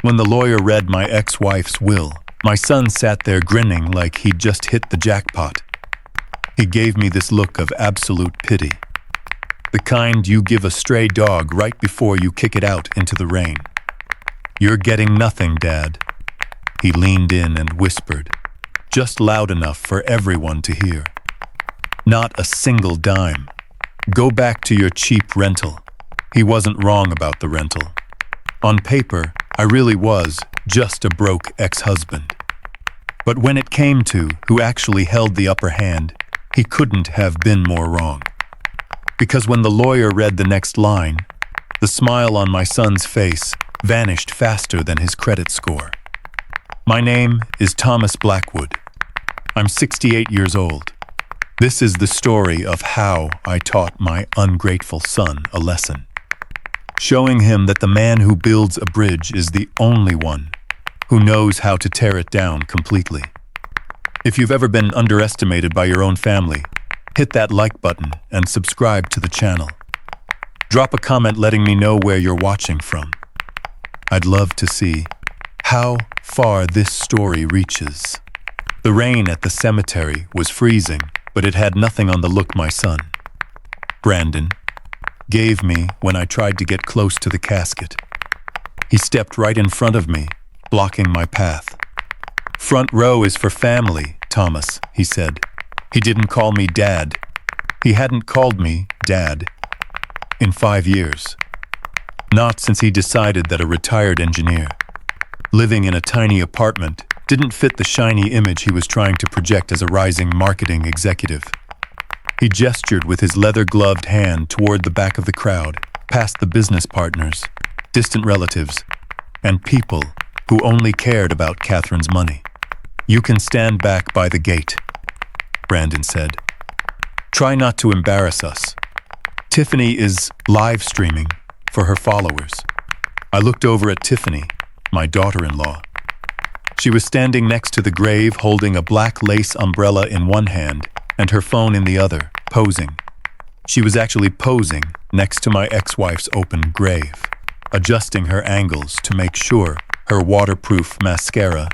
When the lawyer read my ex-wife's will, my son sat there grinning like he'd just hit the jackpot. He gave me this look of absolute pity. The kind you give a stray dog right before you kick it out into the rain. "You're getting nothing, Dad." He leaned in and whispered, just loud enough for everyone to hear. "Not a single dime. Go back to your cheap rental." He wasn't wrong about the rental. On paper, I really was just a broke ex-husband. But when it came to who actually held the upper hand, he couldn't have been more wrong. Because when the lawyer read the next line, the smile on my son's face vanished faster than his credit score. "My name is Thomas Blackwood. I'm 68 years old. This is the story of how I taught my ungrateful son a lesson. Showing him that the man who builds a bridge is the only one who knows how to tear it down completely." If you've ever been underestimated by your own family, hit that like button and subscribe to the channel. Drop a comment letting me know where you're watching from. I'd love to see how far this story reaches. The rain at the cemetery was freezing, but it had nothing on the look my son, Brandon, gave me when I tried to get close to the casket. He stepped right in front of me, blocking my path. "Front row is for family, Thomas," he said. He didn't call me Dad. He hadn't called me Dad in 5 years. Not since he decided that a retired engineer, living in a tiny apartment, didn't fit the shiny image he was trying to project as a rising marketing executive. He gestured with his leather-gloved hand toward the back of the crowd, past the business partners, distant relatives, and people who only cared about Catherine's money. "You can stand back by the gate," Brandon said. "Try not to embarrass us. Tiffany is live streaming for her followers." I looked over at Tiffany, my daughter-in-law. She was standing next to the grave, holding a black lace umbrella in one hand and her phone in the other, posing. She was actually posing next to my ex-wife's open grave, adjusting her angles to make sure her waterproof mascara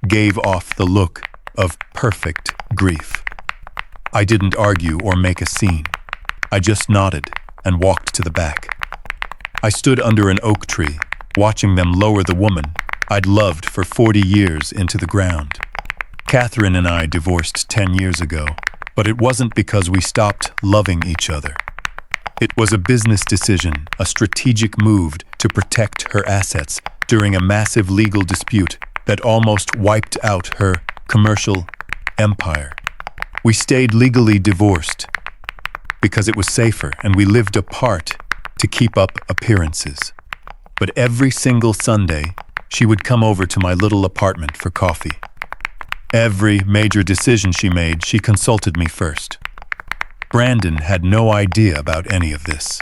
gave off the look of perfect grief. I didn't argue or make a scene. I just nodded and walked to the back. I stood under an oak tree, watching them lower the woman I'd loved for 40 years into the ground. Catherine and I divorced 10 years ago, but it wasn't because we stopped loving each other. It was a business decision, a strategic move to protect her assets during a massive legal dispute that almost wiped out her commercial empire. We stayed legally divorced because it was safer, and we lived apart to keep up appearances. But every single Sunday, she would come over to my little apartment for coffee. Every major decision she made, she consulted me first. Brandon had no idea about any of this.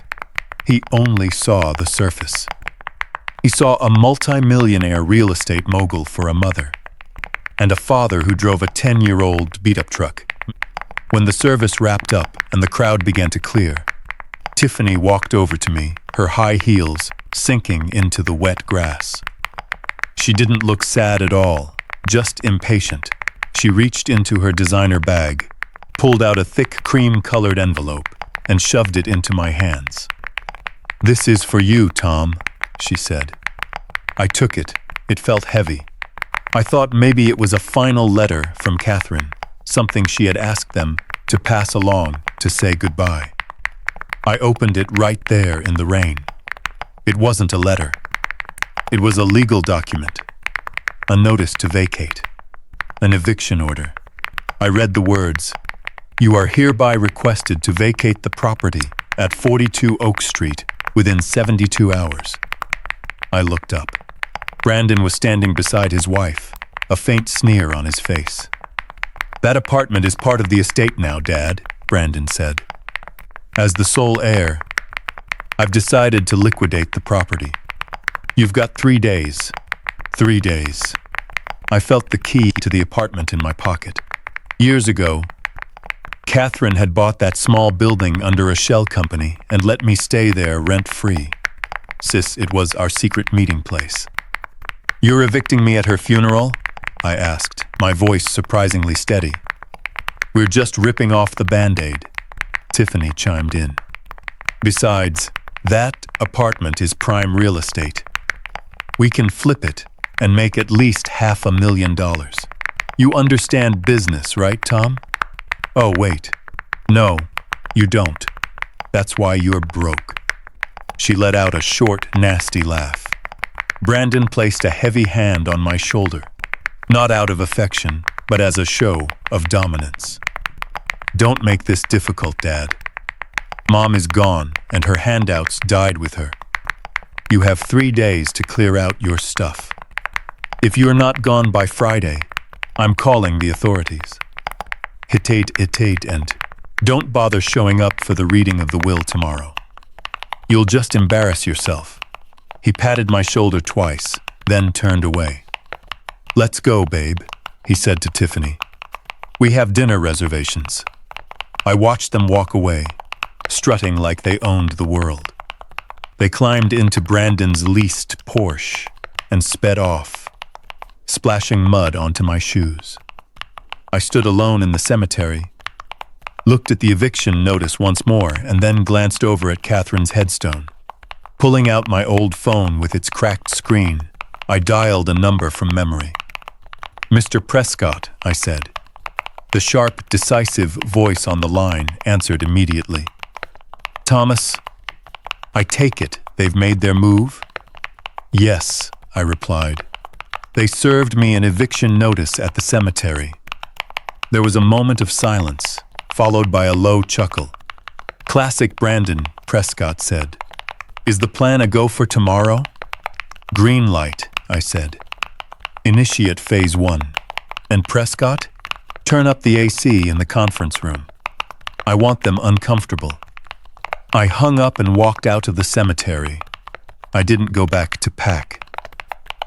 He only saw the surface. He saw a multi-millionaire real estate mogul for a mother, and a father who drove a 10-year-old beat-up truck. When the service wrapped up and the crowd began to clear, Tiffany walked over to me, her high heels sinking into the wet grass. She didn't look sad at all, just impatient. She reached into her designer bag, pulled out a thick cream-colored envelope, and shoved it into my hands. "This is for you, Tom," she said. I took it. It felt heavy. I thought maybe it was a final letter from Catherine, something she had asked them to pass along to say goodbye. I opened it right there in the rain. It wasn't a letter. It was a legal document, a notice to vacate, an eviction order. I read the words, "You are hereby requested to vacate the property at 42 Oak Street within 72 hours. I looked up. Brandon was standing beside his wife, a faint sneer on his face. "That apartment is part of the estate now, Dad," Brandon said. "As the sole heir, I've decided to liquidate the property. You've got 3 days. 3 days. I felt the key to the apartment in my pocket. Years ago, Catherine had bought that small building under a shell company and let me stay there rent-free. Sis, it was our secret meeting place. You're evicting me at her funeral? I asked, my voice surprisingly steady. We're just ripping off the Band-Aid, Tiffany chimed in. Besides, that apartment is prime real estate. We can flip it and make at least $500,000. You understand business, right, Tom? Oh, wait. No, you don't. That's why you're broke. She let out a short, nasty laugh. Brandon placed a heavy hand on my shoulder, not out of affection, but as a show of dominance. Don't make this difficult, Dad. Mom is gone, and her handouts died with her. You have 3 days to clear out your stuff. If you're not gone by Friday, I'm calling the authorities. Hitate, and don't bother showing up for the reading of the will tomorrow. You'll just embarrass yourself. He patted my shoulder twice, then turned away. Let's go, babe, he said to Tiffany. We have dinner reservations. I watched them walk away, strutting like they owned the world. They climbed into Brandon's leased Porsche and sped off, splashing mud onto my shoes. I stood alone in the cemetery, looked at the eviction notice once more, and then glanced over at Catherine's headstone. Pulling out my old phone with its cracked screen, I dialed a number from memory. Mr. Prescott, I said. The sharp, decisive voice on the line answered immediately. Thomas, I take it they've made their move? Yes, I replied. They served me an eviction notice at the cemetery. There was a moment of silence, followed by a low chuckle. Classic Brandon, Prescott said. Is the plan a go for tomorrow? Green light, I said. Initiate phase 1. And Prescott? Turn up the AC in the conference room. I want them uncomfortable. I hung up and walked out of the cemetery. I didn't go back to pack.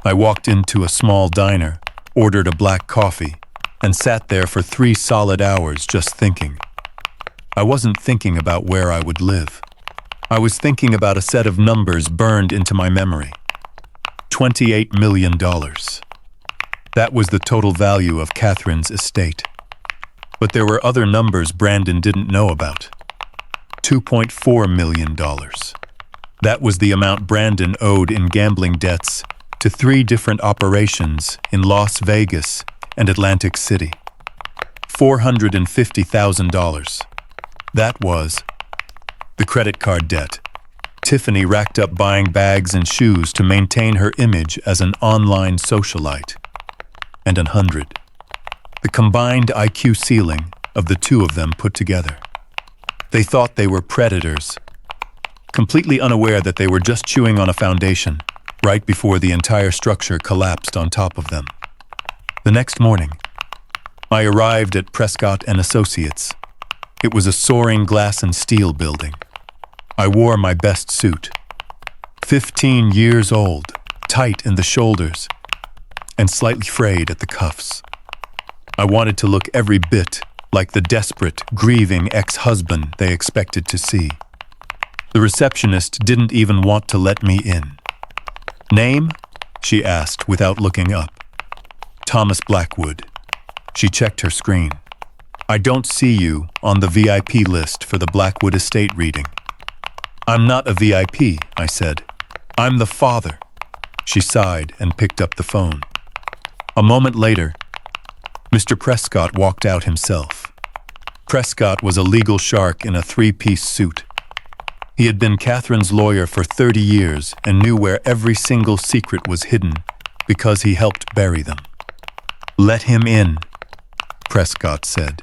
I walked into a small diner, ordered a black coffee, and sat there for 3 solid hours just thinking. I wasn't thinking about where I would live. I was thinking about a set of numbers burned into my memory. $28 million. That was the total value of Catherine's estate. But there were other numbers Brandon didn't know about. $2.4 million. That was the amount Brandon owed in gambling debts to 3 different operations in Las Vegas and Atlantic City. $450,000. That was the credit card debt. Tiffany racked up buying bags and shoes to maintain her image as an online socialite. And 100. The combined IQ ceiling of the two of them put together. They thought they were predators, completely unaware that they were just chewing on a foundation right before the entire structure collapsed on top of them. The next morning, I arrived at Prescott and Associates. It was a soaring glass and steel building. I wore my best suit. 15 years old, tight in the shoulders, and slightly frayed at the cuffs. I wanted to look every bit like the desperate, grieving ex-husband they expected to see. The receptionist didn't even want to let me in. Name? She asked without looking up. Thomas Blackwood. She checked her screen. I don't see you on the VIP list for the Blackwood estate reading. I'm not a VIP, I said. I'm the father. She sighed and picked up the phone. A moment later, Mr. Prescott walked out himself. Prescott was a legal shark in a 3-piece suit. He had been Catherine's lawyer for 30 years and knew where every single secret was hidden because he helped bury them. Let him in, Prescott said.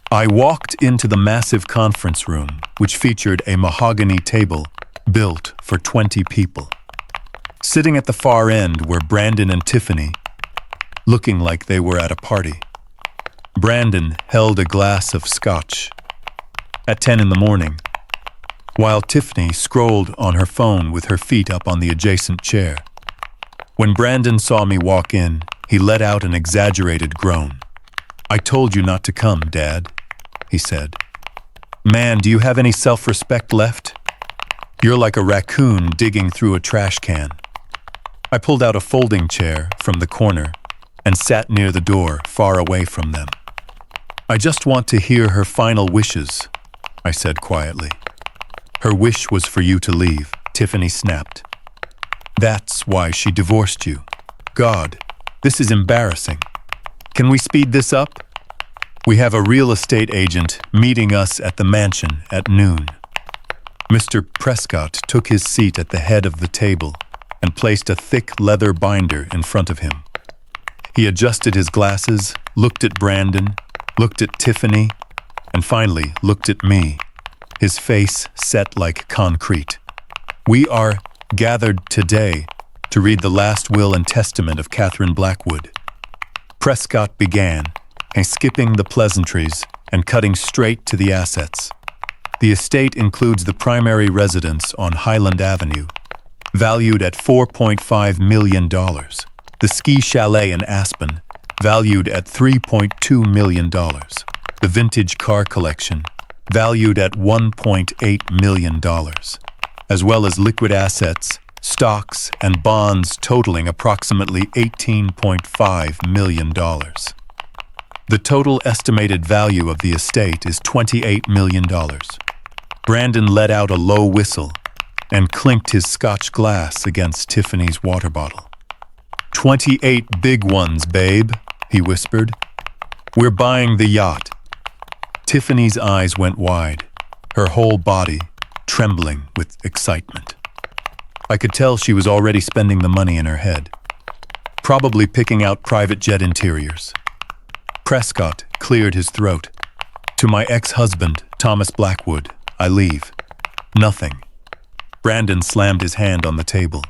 I walked into the massive conference room, which featured a mahogany table built for 20 people. Sitting at the far end were Brandon and Tiffany, looking like they were at a party. Brandon held a glass of scotch. At 10 in the morning, while Tiffany scrolled on her phone with her feet up on the adjacent chair. When Brandon saw me walk in, he let out an exaggerated groan. I told you not to come, Dad, he said. Man, do you have any self-respect left? You're like a raccoon digging through a trash can. I pulled out a folding chair from the corner and sat near the door, far away from them. I just want to hear her final wishes, I said quietly. Her wish was for you to leave, Tiffany snapped. That's why she divorced you. God, this is embarrassing. Can we speed this up? We have a real estate agent meeting us at the mansion at noon. Mr. Prescott took his seat at the head of the table and placed a thick leather binder in front of him. He adjusted his glasses, looked at Brandon, looked at Tiffany, and finally looked at me, his face set like concrete. We are gathered today to read the last will and testament of Catherine Blackwood. Prescott began, skipping the pleasantries and cutting straight to the assets. The estate includes the primary residence on Highland Avenue, valued at $4.5 million. The ski chalet in Aspen, valued at $3.2 million. The vintage car collection, valued at $1.8 million, as well as liquid assets, stocks, and bonds totaling approximately $18.5 million. The total estimated value of the estate is $28 million. Brandon let out a low whistle and clinked his Scotch glass against Tiffany's water bottle. 28 big ones, babe, he whispered. We're buying the yacht. Tiffany's eyes went wide, her whole body trembling with excitement. I could tell she was already spending the money in her head, probably picking out private jet interiors. Prescott cleared his throat. To my ex-husband, Thomas Blackwood, I leave. Nothing. Brandon slammed his hand on the table.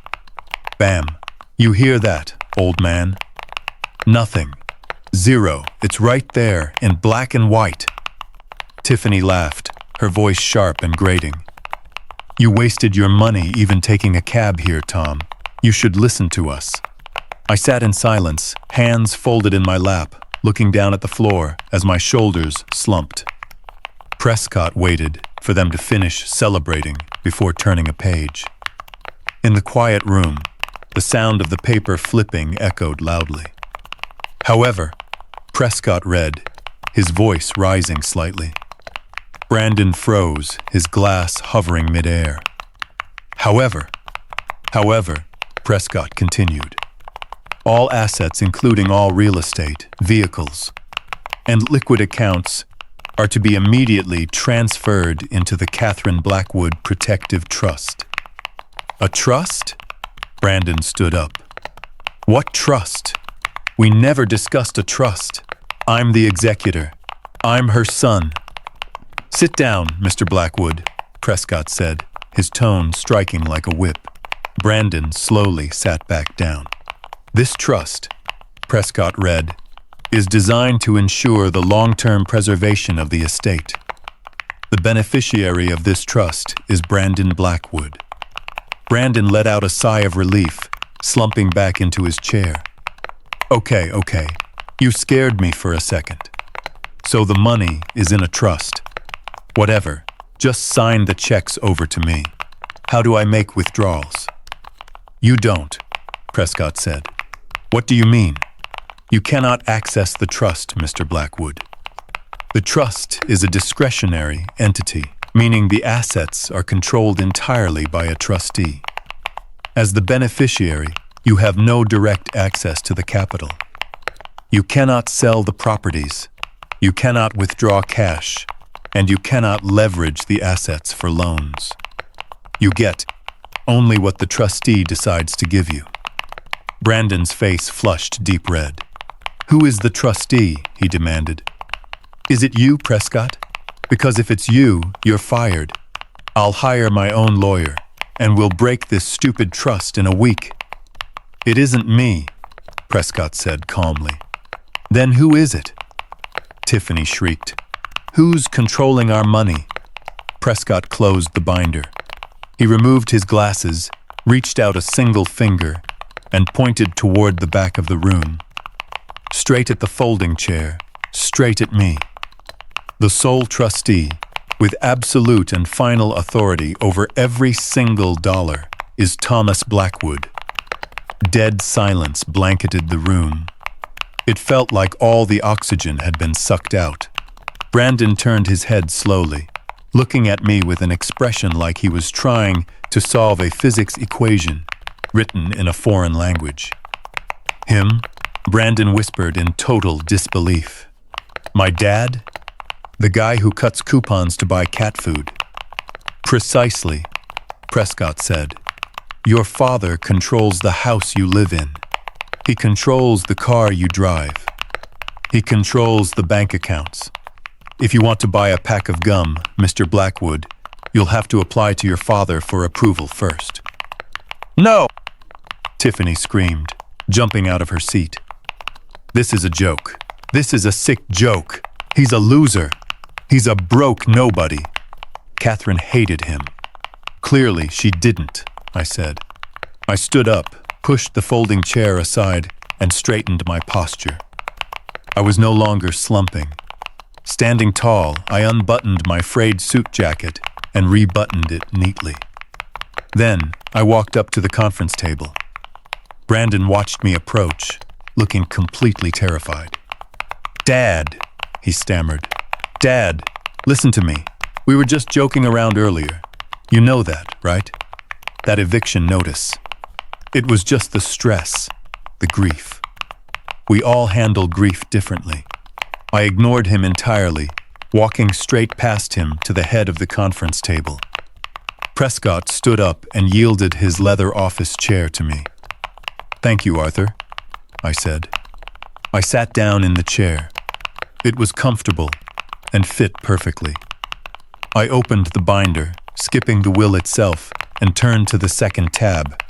Bam. You hear that, old man? Nothing. Zero. It's right there, in black and white. Tiffany laughed, her voice sharp and grating. You wasted your money even taking a cab here, Tom. You should listen to us. I sat in silence, hands folded in my lap, looking down at the floor as my shoulders slumped. Prescott waited for them to finish celebrating before turning a page. In the quiet room, the sound of the paper flipping echoed loudly. However, Prescott read, his voice rising slightly. Brandon froze, his glass hovering midair. However, Prescott continued. All assets, including all real estate, vehicles, and liquid accounts, are to be immediately transferred into the Catherine Blackwood Protective Trust. A trust? Brandon stood up. What trust? We never discussed a trust. I'm the executor. I'm her son. Sit down, Mr. Blackwood, Prescott said, his tone striking like a whip. Brandon slowly sat back down. This trust, Prescott read, is designed to ensure the long-term preservation of the estate. The beneficiary of this trust is Brandon Blackwood. Brandon let out a sigh of relief, slumping back into his chair. Okay. You scared me for a second. So the money is in a trust. Whatever, just sign the checks over to me. How do I make withdrawals? You don't, Prescott said. What do you mean? You cannot access the trust, Mr. Blackwood. The trust is a discretionary entity, meaning the assets are controlled entirely by a trustee. As the beneficiary, you have no direct access to the capital. You cannot sell the properties, you cannot withdraw cash, and you cannot leverage the assets for loans. You get only what the trustee decides to give you. Brandon's face flushed deep red. Who is the trustee? He demanded. Is it you, Prescott? Because if it's you, you're fired. I'll hire my own lawyer, and we'll break this stupid trust in a week. It isn't me, Prescott said calmly. Then who is it? Tiffany shrieked. Who's controlling our money? Prescott closed the binder. He removed his glasses, reached out a single finger, and pointed toward the back of the room. Straight at the folding chair, straight at me. The sole trustee, with absolute and final authority over every single dollar, is Thomas Blackwood. Dead silence blanketed the room. It felt like all the oxygen had been sucked out. Brandon turned his head slowly, looking at me with an expression like he was trying to solve a physics equation written in a foreign language. Him? Brandon whispered in total disbelief. My dad? The guy who cuts coupons to buy cat food. Precisely, Prescott said. Your father controls the house you live in. He controls the car you drive. He controls the bank accounts. If you want to buy a pack of gum, Mr. Blackwood, you'll have to apply to your father for approval first. No! Tiffany screamed, jumping out of her seat. This is a joke. This is a sick joke. He's a loser. He's a broke nobody. Catherine hated him. Clearly, she didn't, I said. I stood up, pushed the folding chair aside, and straightened my posture. I was no longer slumping. Standing tall, I unbuttoned my frayed suit jacket and rebuttoned it neatly. Then, I walked up to the conference table. Brandon watched me approach, looking completely terrified. Dad, he stammered. Dad, listen to me. We were just joking around earlier. You know that, right? That eviction notice. It was just the stress, the grief. We all handle grief differently. I ignored him entirely, walking straight past him to the head of the conference table. Prescott stood up and yielded his leather office chair to me. Thank you, Arthur, I said. I sat down in the chair. It was comfortable and fit perfectly. I opened the binder, skipping the will itself, and turned to the second tab,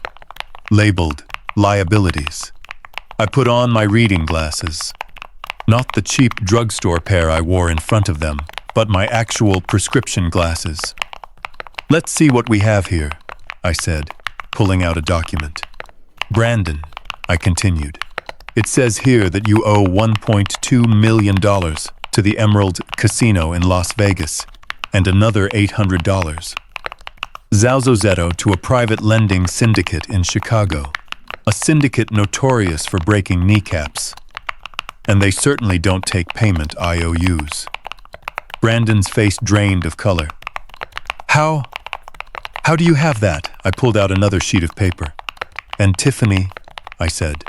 labeled Liabilities. I put on my reading glasses. Not the cheap drugstore pair I wore in front of them, but my actual prescription glasses. Let's see what we have here, I said, pulling out a document. Brandon, I continued. It says here that you owe $1.2 million to the Emerald Casino in Las Vegas and another $800. Zalzozetto to a private lending syndicate in Chicago, a syndicate notorious for breaking kneecaps. And they certainly don't take payment IOUs. Brandon's face drained of color. How do you have that? I pulled out another sheet of paper. And Tiffany, I said.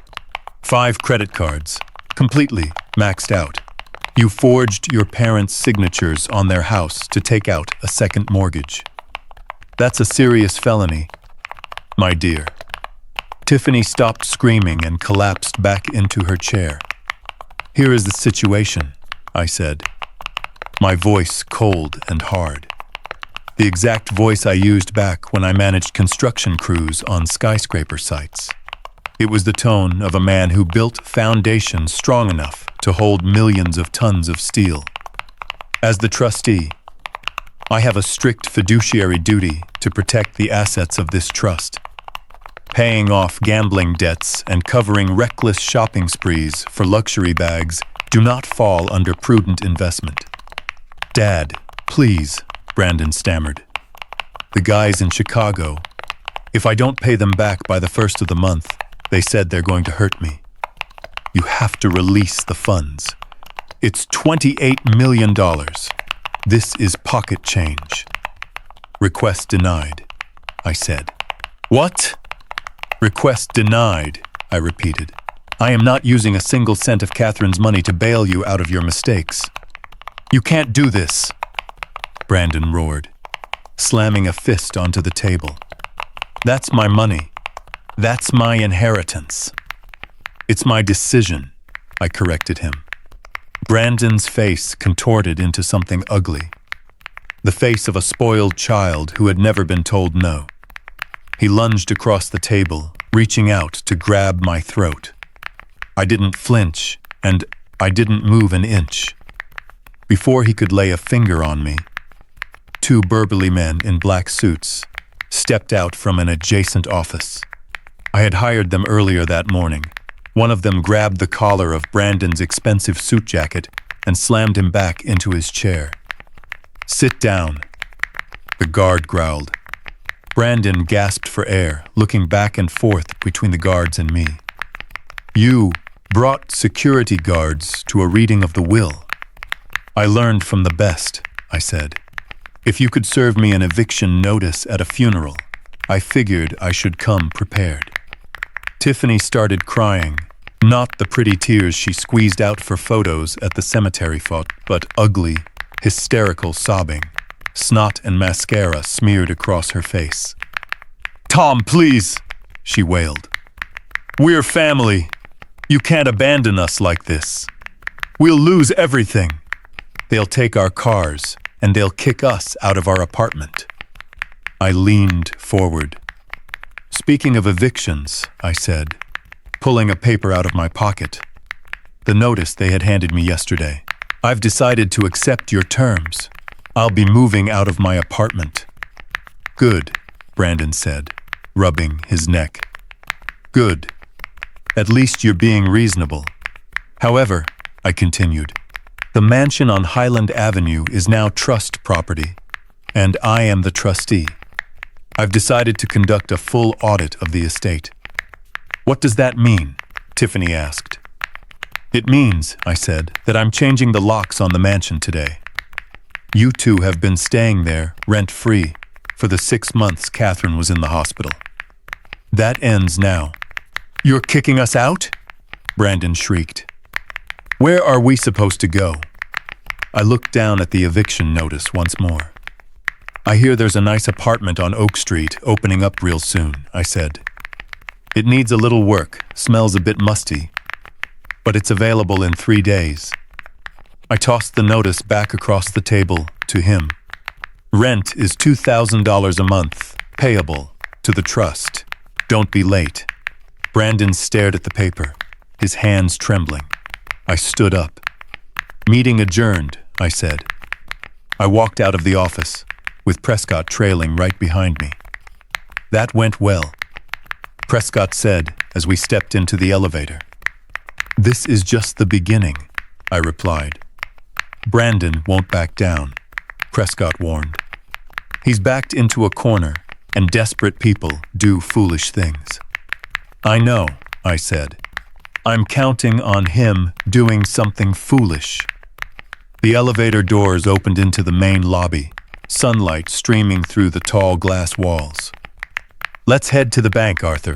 5 credit cards, completely maxed out. You forged your parents' signatures on their house to take out a second mortgage. That's a serious felony, my dear. Tiffany stopped screaming and collapsed back into her chair. Here is the situation, I said, my voice cold and hard. The exact voice I used back when I managed construction crews on skyscraper sites. It was the tone of a man who built foundations strong enough to hold millions of tons of steel. As the trustee, I have a strict fiduciary duty to protect the assets of this trust. Paying off gambling debts and covering reckless shopping sprees for luxury bags do not fall under prudent investment. Dad, please, Brandon stammered. The guys in Chicago, if I don't pay them back by the first of the month, they said they're going to hurt me. You have to release the funds. It's $28 million. This is pocket change. Request denied, I said. What? Request denied, I repeated. I am not using a single cent of Catherine's money to bail you out of your mistakes. You can't do this, Brandon roared, slamming a fist onto the table. That's my money. That's my inheritance. It's my decision, I corrected him. Brandon's face contorted into something ugly. The face of a spoiled child who had never been told no. He lunged across the table, reaching out to grab my throat. I didn't flinch, and I didn't move an inch. Before he could lay a finger on me, 2 burly men in black suits stepped out from an adjacent office. I had hired them earlier that morning. One of them grabbed the collar of Brandon's expensive suit jacket and slammed him back into his chair. Sit down, the guard growled. Brandon gasped for air, looking back and forth between the guards and me. You brought security guards to a reading of the will. I learned from the best, I said. If you could serve me an eviction notice at a funeral, I figured I should come prepared. Tiffany started crying, not the pretty tears she squeezed out for photos at the cemetery fought, but ugly, hysterical sobbing, snot and mascara smeared across her face. "Tom, please," she wailed. "We're family. You can't abandon us like this. We'll lose everything. They'll take our cars, and they'll kick us out of our apartment." I leaned forward. "Speaking of evictions," I said, pulling a paper out of my pocket. "The notice they had handed me yesterday. I've decided to accept your terms. I'll be moving out of my apartment." "Good," Brandon said, rubbing his neck. "Good. At least you're being reasonable. However," I continued, "the mansion on Highland Avenue is now trust property, and I am the trustee. I've decided to conduct a full audit of the estate." "What does that mean?" Tiffany asked. "It means," I said, "that I'm changing the locks on the mansion today. You two have been staying there, rent-free, for the 6 months Catherine was in the hospital. That ends now." "You're kicking us out?" Brandon shrieked. "Where are we supposed to go?" I looked down at the eviction notice once more. "I hear there's a nice apartment on Oak Street opening up real soon," I said. "It needs a little work, smells a bit musty, but it's available in 3 days." I tossed the notice back across the table to him. "Rent is $2,000 a month, payable to the trust. Don't be late." Brandon stared at the paper, his hands trembling. I stood up. "Meeting adjourned," I said. I walked out of the office, with Prescott trailing right behind me. "That went well," Prescott said as we stepped into the elevator. "This is just the beginning," I replied. "Brandon won't back down," Prescott warned. "He's backed into a corner, and desperate people do foolish things." "I know," I said. "I'm counting on him doing something foolish." The elevator doors opened into the main lobby, sunlight streaming through the tall glass walls. "Let's head to the bank, Arthur,"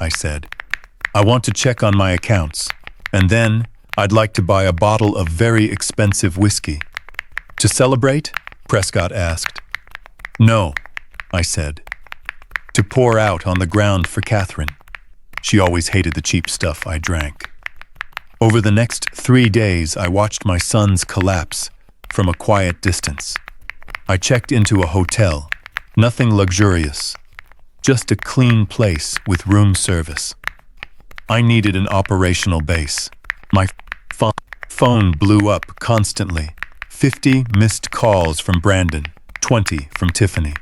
I said. "I want to check on my accounts, and then I'd like to buy a bottle of very expensive whiskey." "To celebrate?" Prescott asked. "No," I said. "To pour out on the ground for Catherine. She always hated the cheap stuff I drank." Over the next 3 days, I watched my sons collapse from a quiet distance. I checked into a hotel, nothing luxurious, just a clean place with room service. I needed an operational base. My phone blew up constantly. 50 missed calls from Brandon, 20 from Tiffany.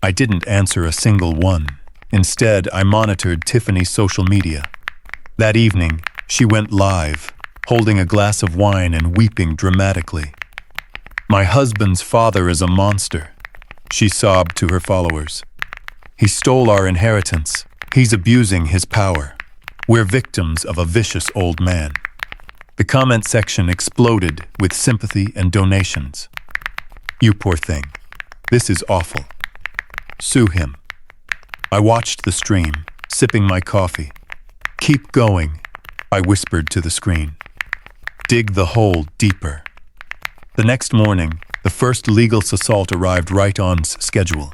I didn't answer a single one. Instead, I monitored Tiffany's social media. That evening, she went live, holding a glass of wine and weeping dramatically. "My husband's father is a monster," she sobbed to her followers. "He stole our inheritance. He's abusing his power. We're victims of a vicious old man." The comment section exploded with sympathy and donations. "You poor thing. This is awful. Sue him." I watched the stream, sipping my coffee. "Keep going," I whispered to the screen. "Dig the hole deeper." The next morning, the first legal assault arrived right on schedule.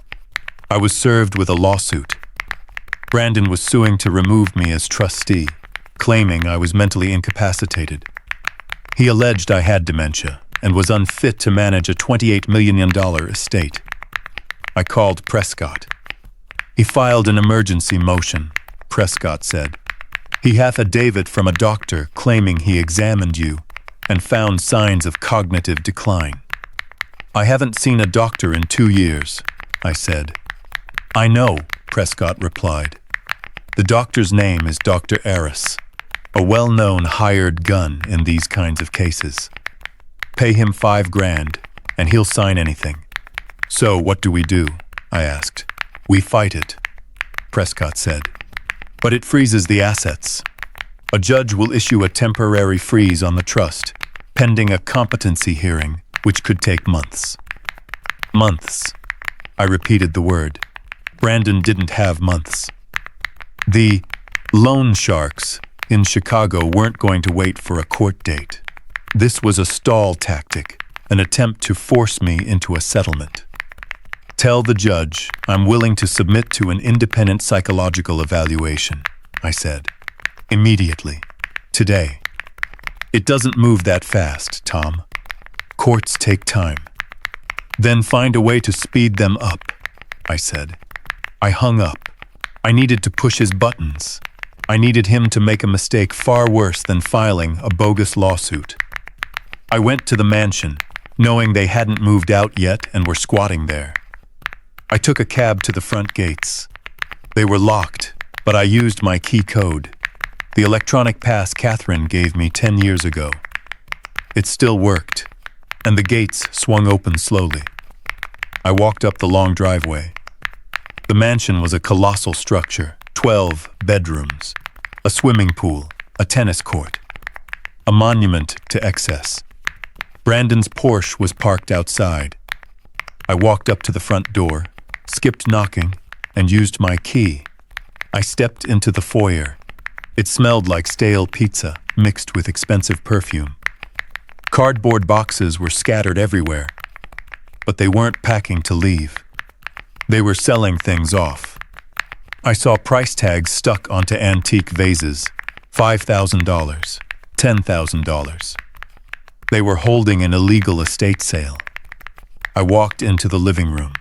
I was served with a lawsuit. Brandon was suing to remove me as trustee, claiming I was mentally incapacitated. He alleged I had dementia and was unfit to manage a $28 million estate. I called Prescott. "He filed an emergency motion," Prescott said. "He hath a affidavit from a doctor claiming he examined you and found signs of cognitive decline." "I haven't seen a doctor in 2 years," I said. "I know," Prescott replied. "The doctor's name is Dr. Aris, a well-known hired gun in these kinds of cases. Pay him $5,000 and he'll sign anything." "So what do we do?" I asked. We fight it, Prescott said. But it freezes the assets. A judge will issue a temporary freeze on the trust, pending a competency hearing, which could take months. Months. I repeated the word. Brandon didn't have months. The loan sharks in Chicago weren't going to wait for a court date. This was a stall tactic, an attempt to force me into a settlement. Tell the judge I'm willing to submit to an independent psychological evaluation, I said. Immediately. Today. It doesn't move that fast, Tom. Courts take time. Then find a way to speed them up, I said. I hung up. I needed to push his buttons. I needed him to make a mistake far worse than filing a bogus lawsuit. I went to the mansion, knowing they hadn't moved out yet and were squatting there. I took a cab to the front gates. They were locked, but I used my key code, the electronic pass Catherine gave me 10 years ago. It still worked, and the gates swung open slowly. I walked up the long driveway. The mansion was a colossal structure, 12 bedrooms, a swimming pool, a tennis court, a monument to excess. Brandon's Porsche was parked outside. I walked up to the front door, skipped knocking, and used my key. I stepped into the foyer. It smelled like stale pizza mixed with expensive perfume. Cardboard boxes were scattered everywhere, but they weren't packing to leave. They were selling things off. I saw price tags stuck onto antique vases, $5,000, $10,000. They were holding an illegal estate sale. I walked into the living room.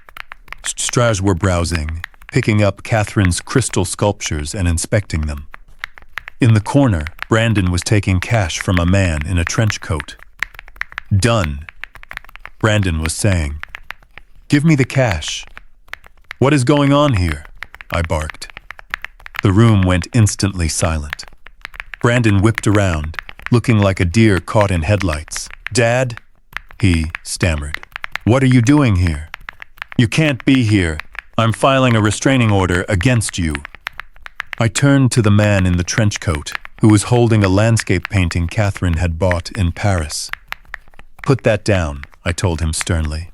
Strays were browsing, picking up Catherine's crystal sculptures and inspecting them. In the corner, Brandon was taking cash from a man in a trench coat. Done, Brandon was saying. Give me the cash. What is going on here? I barked. The room went instantly silent. Brandon whipped around, looking like a deer caught in headlights. Dad? He stammered. What are you doing here? You can't be here. I'm filing a restraining order against you. I turned to the man in the trench coat, who was holding a landscape painting Catherine had bought in Paris. Put that down, I told him sternly.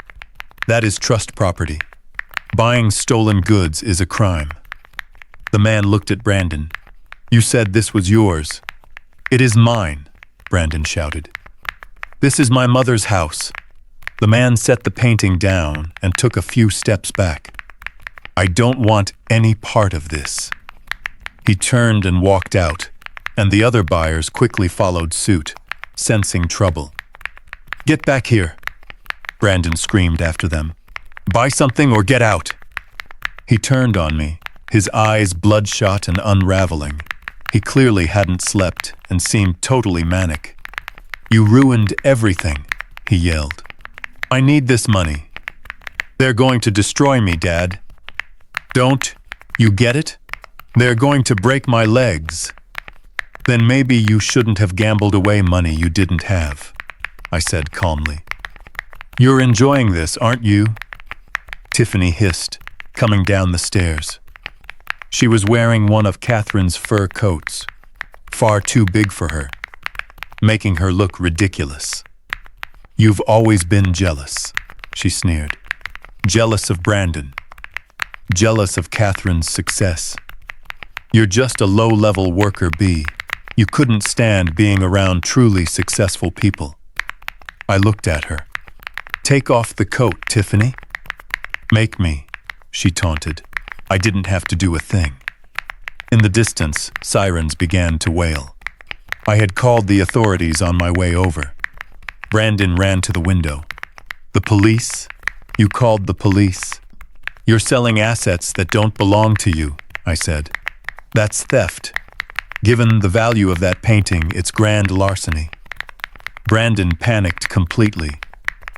That is trust property. Buying stolen goods is a crime. The man looked at Brandon. You said this was yours. It is mine, Brandon shouted. This is my mother's house. The man set the painting down and took a few steps back. I don't want any part of this. He turned and walked out, and the other buyers quickly followed suit, sensing trouble. Get back here, Brandon screamed after them. Buy something or get out. He turned on me, his eyes bloodshot and unraveling. He clearly hadn't slept and seemed totally manic. You ruined everything, he yelled. I need this money. They're going to destroy me, Dad. Don't you get it? They're going to break my legs. Then maybe you shouldn't have gambled away money you didn't have, I said calmly. You're enjoying this, aren't you? Tiffany hissed, coming down the stairs. She was wearing one of Catherine's fur coats, far too big for her, making her look ridiculous. You've always been jealous, she sneered. Jealous of Brandon. Jealous of Catherine's success. You're just a low-level worker bee. You couldn't stand being around truly successful people. I looked at her. Take off the coat, Tiffany. Make me, she taunted. I didn't have to do a thing. In the distance, sirens began to wail. I had called the authorities on my way over. Brandon ran to the window. The police? You called the police? You're selling assets that don't belong to you, I said. That's theft. Given the value of that painting, it's grand larceny. Brandon panicked completely,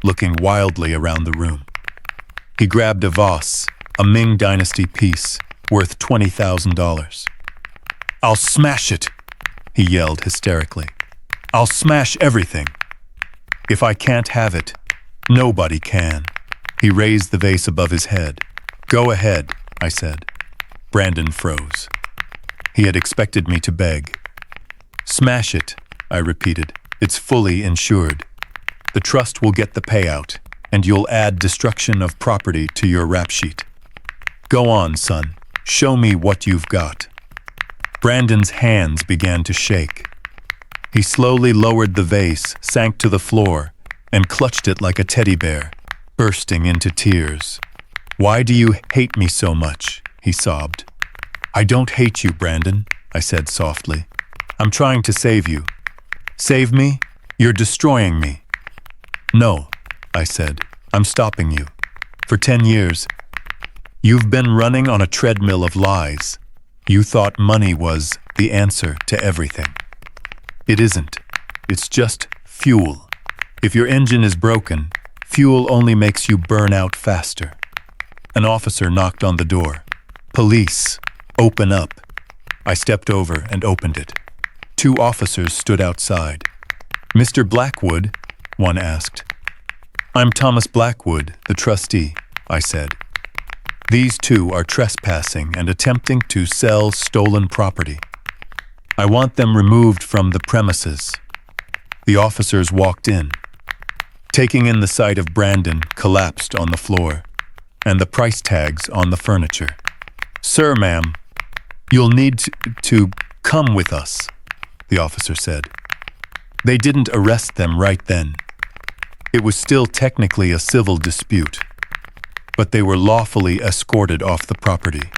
looking wildly around the room. He grabbed a vase, a Ming Dynasty piece, worth $20,000. I'll smash it, he yelled hysterically. I'll smash everything. If I can't have it, nobody can. He raised the vase above his head. Go ahead, I said. Brandon froze. He had expected me to beg. Smash it, I repeated. It's fully insured. The trust will get the payout, and you'll add destruction of property to your rap sheet. Go on, son. Show me what you've got. Brandon's hands began to shake. He slowly lowered the vase, sank to the floor, and clutched it like a teddy bear, bursting into tears. Why do you hate me so much? He sobbed. I don't hate you, Brandon, I said softly. I'm trying to save you. Save me? You're destroying me. No, I said. I'm stopping you. For 10 years, you've been running on a treadmill of lies. You thought money was the answer to everything. It isn't. It's just fuel. If your engine is broken, fuel only makes you burn out faster. An officer knocked on the door. Police, open up. I stepped over and opened it. 2 officers stood outside. Mr. Blackwood, one asked. I'm Thomas Blackwood, the trustee, I said. These 2 are trespassing and attempting to sell stolen property. I want them removed from the premises. The officers walked in. Taking in the sight of Brandon collapsed on the floor, and the price tags on the furniture. Sir, ma'am, you'll need to come with us, the officer said. They didn't arrest them right then. It was still technically a civil dispute, but they were lawfully escorted off the property.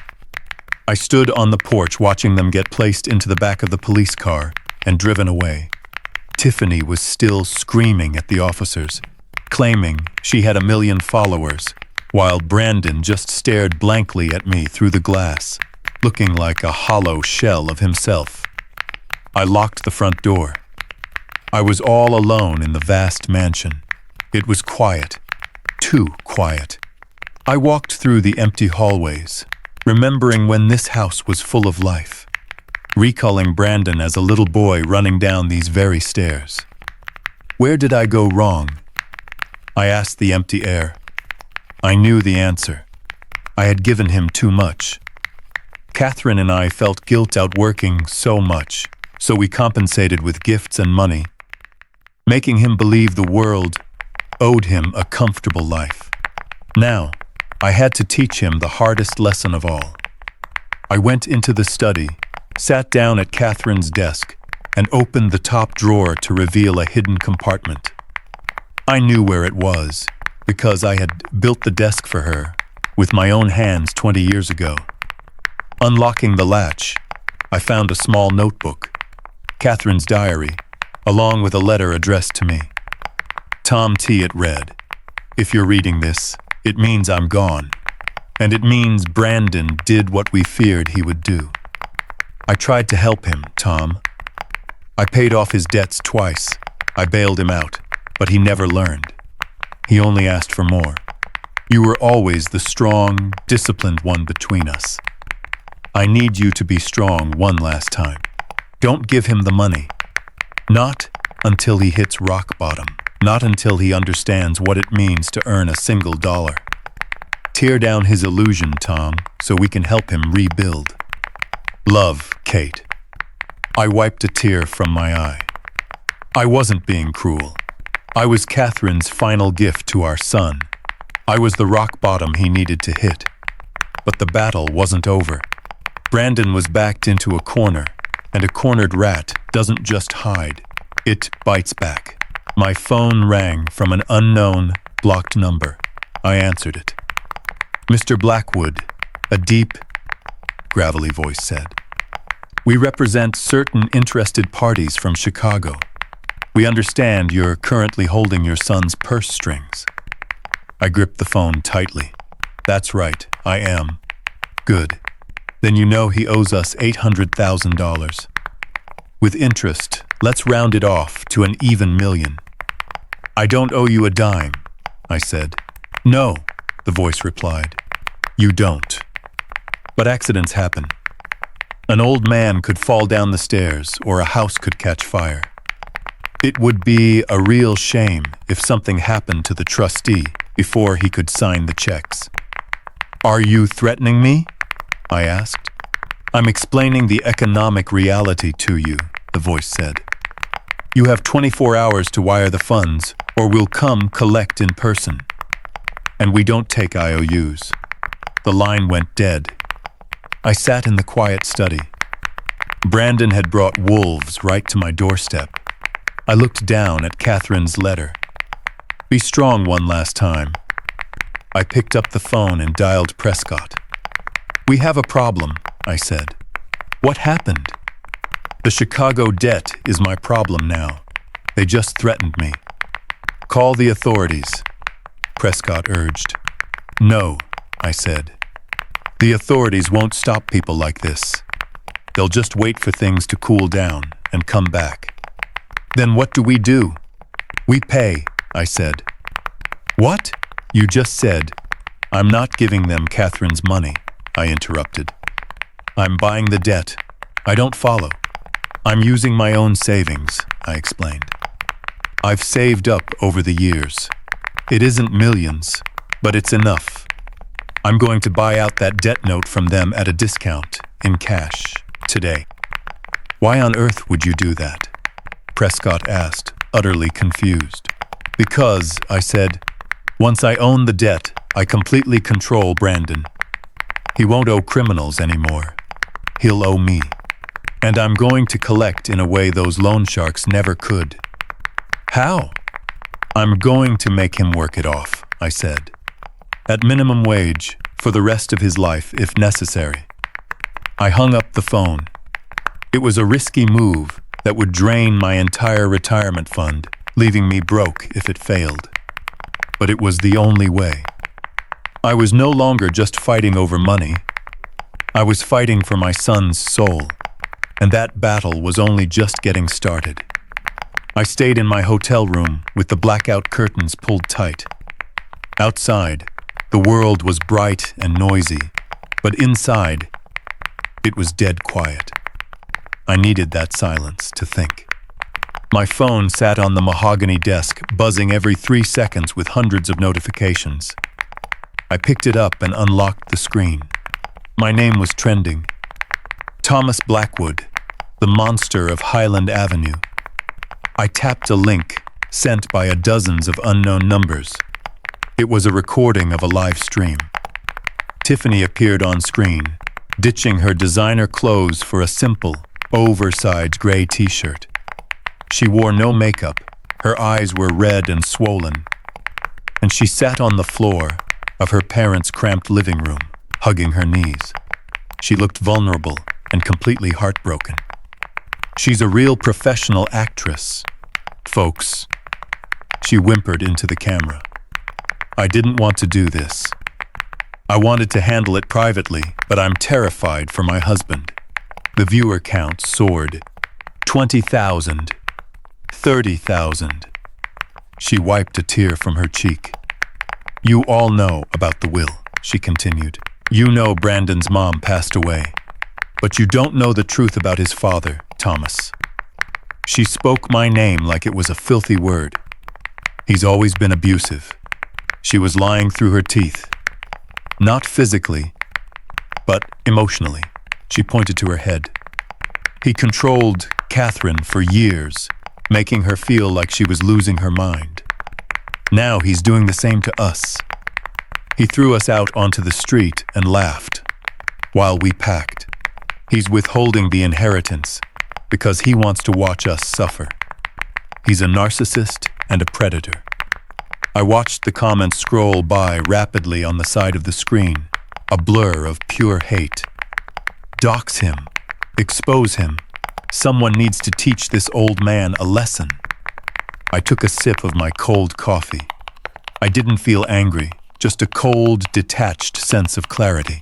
I stood on the porch watching them get placed into the back of the police car and driven away. Tiffany was still screaming at the officers, claiming she had 1 million followers, while Brandon just stared blankly at me through the glass, looking like a hollow shell of himself. I locked the front door. I was all alone in the vast mansion. It was quiet, too quiet. I walked through the empty hallways, remembering when this house was full of life, recalling Brandon as a little boy running down these very stairs. Where did I go wrong? I asked the empty air. I knew the answer. I had given him too much. Catherine and I felt guilt outworking so much, so we compensated with gifts and money, making him believe the world owed him a comfortable life. Now, I had to teach him the hardest lesson of all. I went into the study, sat down at Catherine's desk, and opened the top drawer to reveal a hidden compartment. I knew where it was, because I had built the desk for her with my own hands 20 years ago. Unlocking the latch, I found a small notebook, Catherine's diary, along with a letter addressed to me. Tom T. It read, "If you're reading this, it means I'm gone, and it means Brandon did what we feared he would do. I tried to help him, Tom. I paid off his debts twice. I bailed him out, but he never learned. He only asked for more. You were always the strong, disciplined one between us. I need you to be strong one last time. Don't give him the money. Not until he hits rock bottom. Not until he understands what it means to earn a single dollar. Tear down his illusion, Tom, so we can help him rebuild. Love, Kate." I wiped a tear from my eye. I wasn't being cruel. I was Catherine's final gift to our son. I was the rock bottom he needed to hit. But the battle wasn't over. Brandon was backed into a corner, and a cornered rat doesn't just hide, it bites back. My phone rang from an unknown, blocked number. I answered it. "Mr. Blackwood," a deep, gravelly voice said. "We represent certain interested parties from Chicago. We understand you're currently holding your son's purse strings." I gripped the phone tightly. "That's right, I am." "Good. Then you know he owes us $800,000. With interest, let's round it off to an even million." "I don't owe you a dime," I said. "No," the voice replied. "You don't. But accidents happen. An old man could fall down the stairs, or a house could catch fire. It would be a real shame if something happened to the trustee before he could sign the checks." "Are you threatening me?" I asked. I'm explaining the economic reality to you, the voice said. You have 24 hours to wire the funds, or we'll come collect in person. And we don't take IOUs. The line went dead. I sat in the quiet study. Brandon had brought wolves right to my doorstep. I looked down at Catherine's letter. Be strong one last time. I picked up the phone and dialed Prescott. We have a problem, I said. What happened? The Chicago debt is my problem now. They just threatened me. Call the authorities, Prescott urged. No, I said. The authorities won't stop people like this. They'll just wait for things to cool down and come back. Then what do? We pay, I said. What? You just said. I'm not giving them Catherine's money, I interrupted. I'm buying the debt. I don't follow. I'm using my own savings, I explained. I've saved up over the years. It isn't millions, but it's enough. I'm going to buy out that debt note from them at a discount, in cash, today. Why on earth would you do that? Prescott asked, utterly confused. Because, I said, once I own the debt, I completely control Brandon. He won't owe criminals anymore. He'll owe me. And I'm going to collect in a way those loan sharks never could. How? I'm going to make him work it off, I said. At minimum wage, for the rest of his life, if necessary. I hung up the phone. It was a risky move that would drain my entire retirement fund, leaving me broke if it failed. But it was the only way. I was no longer just fighting over money. I was fighting for my son's soul, and that battle was only just getting started. I stayed in my hotel room with the blackout curtains pulled tight. Outside, the world was bright and noisy, but inside, it was dead quiet. I needed that silence to think. My phone sat on the mahogany desk, buzzing every 3 seconds with hundreds of notifications. I picked it up and unlocked the screen. My name was trending. Thomas Blackwood, the monster of Highland Avenue. I tapped a link sent by dozens of unknown numbers. It was a recording of a live stream. Tiffany appeared on screen, ditching her designer clothes for a simple, oversized gray t-shirt. She wore no makeup, her eyes were red and swollen, and she sat on the floor of her parents' cramped living room, hugging her knees. She looked vulnerable and completely heartbroken. She's a real professional actress, folks. She whimpered into the camera. I didn't want to do this. I wanted to handle it privately, but I'm terrified for my husband. The viewer count soared. 20,000. 30,000. She wiped a tear from her cheek. You all know about the will, she continued. You know Brandon's mom passed away. But you don't know the truth about his father, Thomas. She spoke my name like it was a filthy word. He's always been abusive. She was lying through her teeth. Not physically, but emotionally. She pointed to her head. He controlled Catherine for years, making her feel like she was losing her mind. Now he's doing the same to us. He threw us out onto the street and laughed, while we packed. He's withholding the inheritance because he wants to watch us suffer. He's a narcissist and a predator. I watched the comments scroll by rapidly on the side of the screen, a blur of pure hate. Dox him. Expose him. Someone needs to teach this old man a lesson. I took a sip of my cold coffee. I didn't feel angry, just a cold, detached sense of clarity.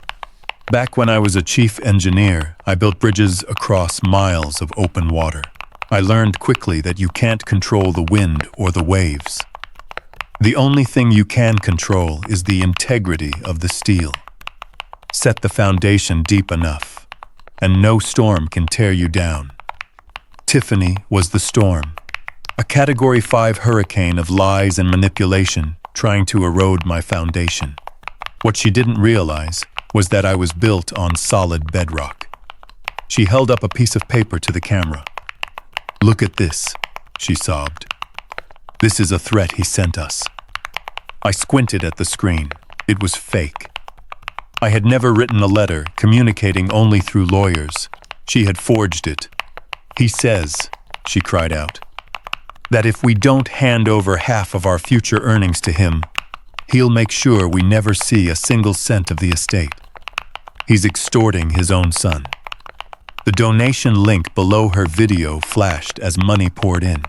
Back when I was a chief engineer, I built bridges across miles of open water. I learned quickly that you can't control the wind or the waves. The only thing you can control is the integrity of the steel. Set the foundation deep enough, and no storm can tear you down. Tiffany was the storm, a Category 5 hurricane of lies and manipulation trying to erode my foundation. What she didn't realize was that I was built on solid bedrock. She held up a piece of paper to the camera. "Look at this," she sobbed. "This is a threat he sent us." I squinted at the screen. It was fake. I had never written a letter, communicating only through lawyers. She had forged it. "He says," she cried out, "that if we don't hand over half of our future earnings to him, he'll make sure we never see a single cent of the estate. He's extorting his own son." The donation link below her video flashed as money poured in.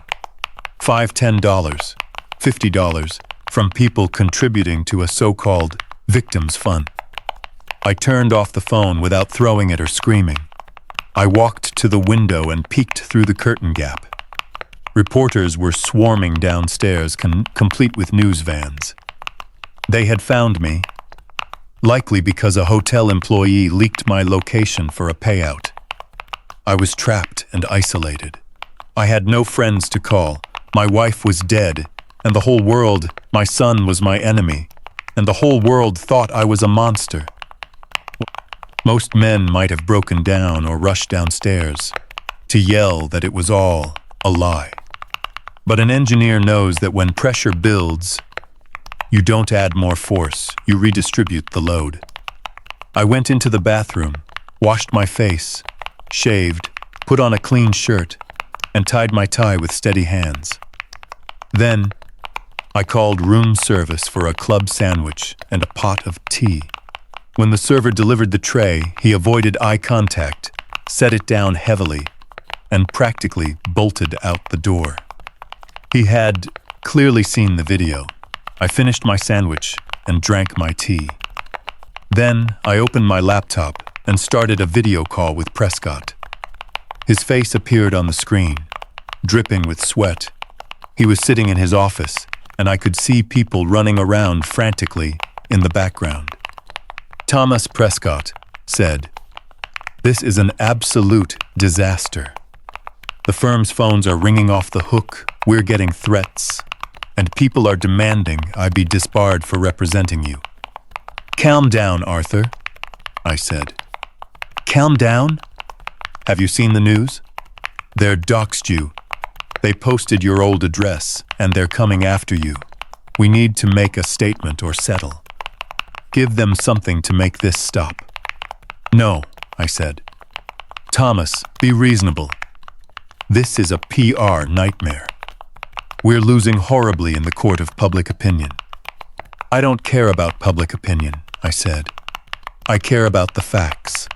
$5, $10, $50 from people contributing to a so-called victims fund. I turned off the phone without throwing it or screaming. I walked to the window and peeked through the curtain gap. Reporters were swarming downstairs, complete with news vans. They had found me, likely because a hotel employee leaked my location for a payout. I was trapped and isolated. I had no friends to call. My wife was dead, and the whole world, my son was my enemy, and the whole world thought I was a monster. Most men might have broken down or rushed downstairs to yell that it was all a lie. But an engineer knows that when pressure builds, you don't add more force, you redistribute the load. I went into the bathroom, washed my face, shaved, put on a clean shirt, and tied my tie with steady hands. Then, I called room service for a club sandwich and a pot of tea. When the server delivered the tray, he avoided eye contact, set it down heavily, and practically bolted out the door. He had clearly seen the video. I finished my sandwich and drank my tea. Then I opened my laptop and started a video call with Prescott. His face appeared on the screen, dripping with sweat. He was sitting in his office, and I could see people running around frantically in the background. Thomas Prescott said, "This is an absolute disaster. The firm's phones are ringing off the hook, we're getting threats, and people are demanding I be disbarred for representing you." "Calm down, Arthur," I said. "Calm down? Have you seen the news? They're doxed you. They posted your old address, and they're coming after you. We need to make a statement or settle. Give them something to make this stop." "No," I said. "Thomas, be reasonable. This is a PR nightmare. We're losing horribly in the court of public opinion." "I don't care about public opinion," I said. "I care about the facts.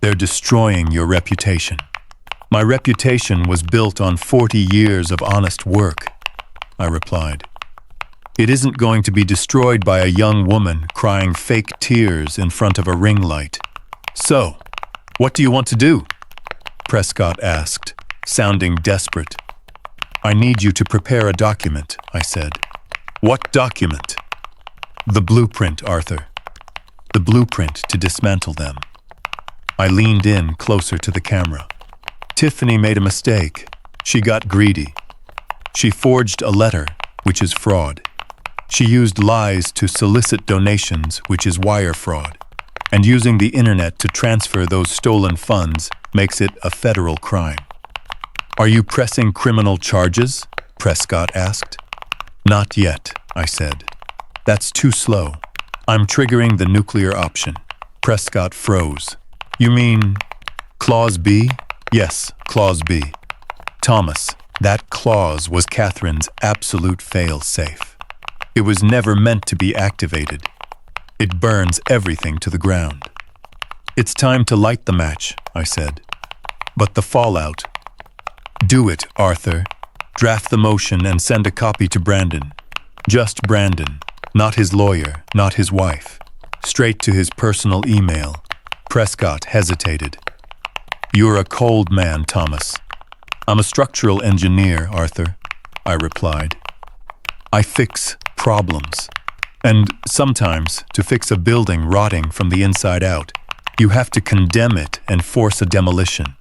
They're destroying your reputation." "My reputation was built on 40 years of honest work," I replied. "It isn't going to be destroyed by a young woman crying fake tears in front of a ring light." "So, what do you want to do?" Prescott asked, sounding desperate. "I need you to prepare a document," I said. "What document?" "The blueprint, Arthur. The blueprint to dismantle them." I leaned in closer to the camera. Tiffany made a mistake. She got greedy. She forged a letter, which is fraud. She used lies to solicit donations, which is wire fraud. And using the internet to transfer those stolen funds makes it a federal crime. "Are you pressing criminal charges?" Prescott asked. "Not yet," I said. "That's too slow. I'm triggering the nuclear option." Prescott froze. "You mean Clause B?" "Yes, Clause B. Thomas, that clause was Catherine's absolute fail-safe. It was never meant to be activated. It burns everything to the ground." "It's time to light the match," I said. "But the fallout—" "Do it, Arthur. Draft the motion and send a copy to Brandon. Just Brandon, not his lawyer, not his wife. Straight to his personal email." Prescott hesitated. "You're a cold man, Thomas." "I'm a structural engineer, Arthur," I replied. "I fix problems. And sometimes, to fix a building rotting from the inside out, you have to condemn it and force a demolition."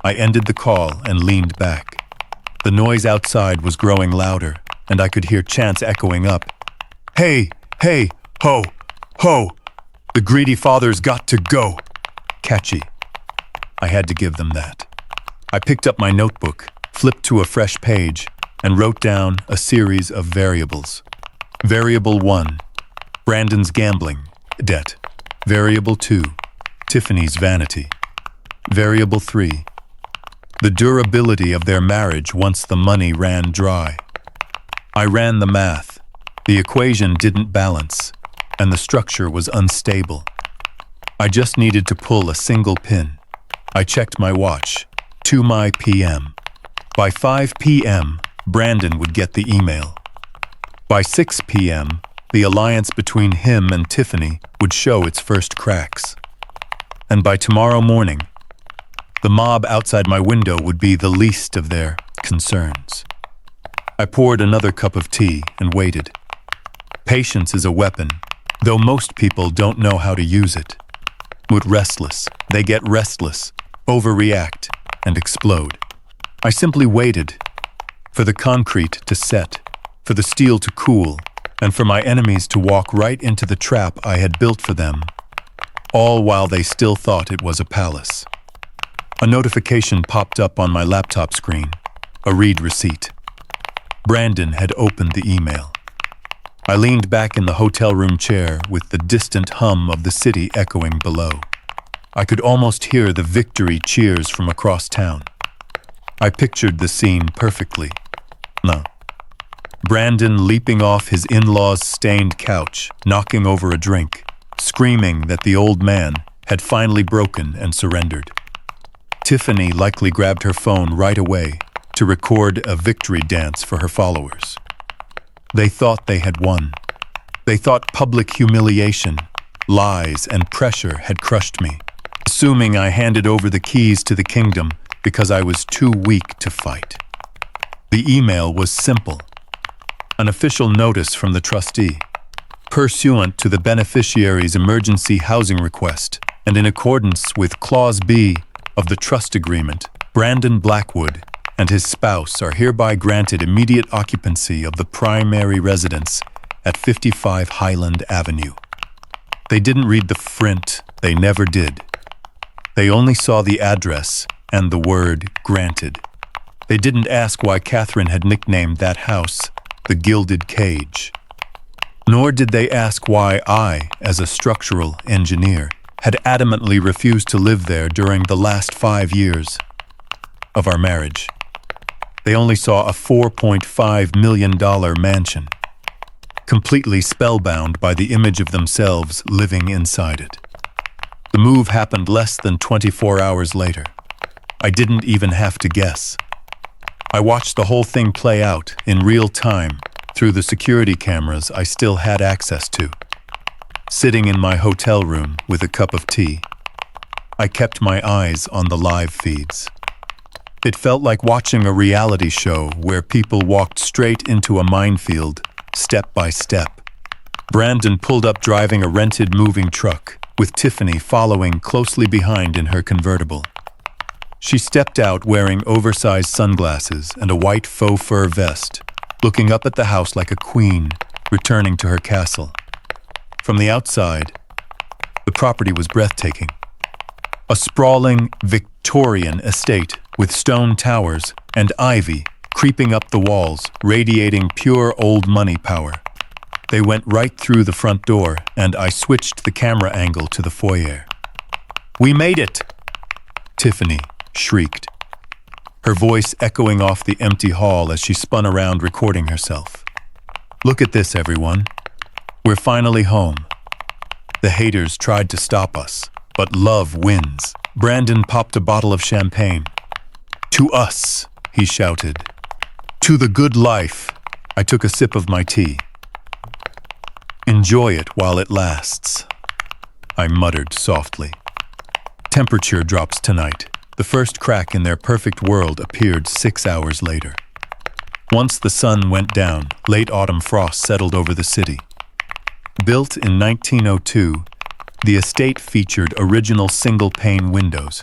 I ended the call and leaned back. The noise outside was growing louder, and I could hear chants echoing up. "Hey, hey, ho, ho, The greedy father's got to go. Catchy. I had to give them that. I picked up my notebook, flipped to a fresh page, and wrote down a series of variables. Variable 1, Brandon's gambling debt. Variable 2, Tiffany's vanity. Variable 3, the durability of their marriage once the money ran dry. I ran the math. The equation didn't balance, and the structure was unstable. I just needed to pull a single pin. I checked my watch. 2 p.m. By 5 p.m., Brandon would get the email. By 6 p.m., the alliance between him and Tiffany would show its first cracks. And by tomorrow morning, the mob outside my window would be the least of their concerns. I poured another cup of tea and waited. Patience is a weapon, though most people don't know how to use it. They get restless, overreact, and explode. I simply waited for the concrete to set, for the steel to cool, and for my enemies to walk right into the trap I had built for them, all while they still thought it was a palace. A notification popped up on my laptop screen, a read receipt. Brandon had opened the email. I leaned back in the hotel room chair with the distant hum of the city echoing below. I could almost hear the victory cheers from across town. I pictured the scene perfectly. Brandon leaping off his in-laws' stained couch, knocking over a drink, screaming that the old man had finally broken and surrendered. Tiffany likely grabbed her phone right away to record a victory dance for her followers. They thought they had won. They thought public humiliation, lies, and pressure had crushed me, assuming I handed over the keys to the kingdom because I was too weak to fight. The email was simple. An official notice from the trustee. Pursuant to the beneficiary's emergency housing request and in accordance with Clause B of the trust agreement, Brandon Blackwood and his spouse are hereby granted immediate occupancy of the primary residence at 55 Highland Avenue. They didn't read the print, they never did. They only saw the address and the word granted. They didn't ask why Catherine had nicknamed that house the Gilded Cage. Nor did they ask why I, as a structural engineer, had adamantly refused to live there during the last 5 years of our marriage. They only saw a $4.5 million mansion, completely spellbound by the image of themselves living inside it. The move happened less than 24 hours later. I didn't even have to guess. I watched the whole thing play out in real time through the security cameras I still had access to. Sitting in my hotel room with a cup of tea, I kept my eyes on the live feeds. It felt like watching a reality show where people walked straight into a minefield, step by step. Brandon pulled up driving a rented moving truck, with Tiffany following closely behind in her convertible. She stepped out wearing oversized sunglasses and a white faux fur vest, looking up at the house like a queen, returning to her castle. From the outside, the property was breathtaking. A sprawling Victorian estate with stone towers and ivy creeping up the walls, radiating pure old money power. They went right through the front door, and I switched the camera angle to the foyer. "We made it!" Tiffany shrieked, her voice echoing off the empty hall as she spun around recording herself. "Look at this, everyone. We're finally home. The haters tried to stop us, but love wins." Brandon popped a bottle of champagne. "To us," he shouted. "To the good life." I took a sip of my tea. "Enjoy it while it lasts," I muttered softly. Temperature drops tonight. The first crack in their perfect world appeared 6 hours later. Once the sun went down, late autumn frost settled over the city. Built in 1902, the estate featured original single-pane windows,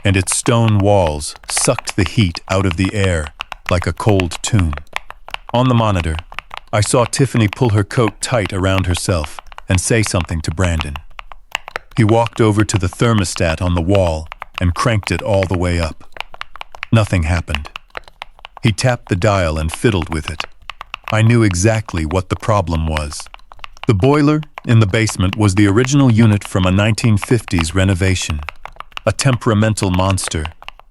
and its stone walls sucked the heat out of the air like a cold tomb. On the monitor, I saw Tiffany pull her coat tight around herself and say something to Brandon. He walked over to the thermostat on the wall and cranked it all the way up. Nothing happened. He tapped the dial and fiddled with it. I knew exactly what the problem was. The boiler in the basement was the original unit from a 1950s renovation, a temperamental monster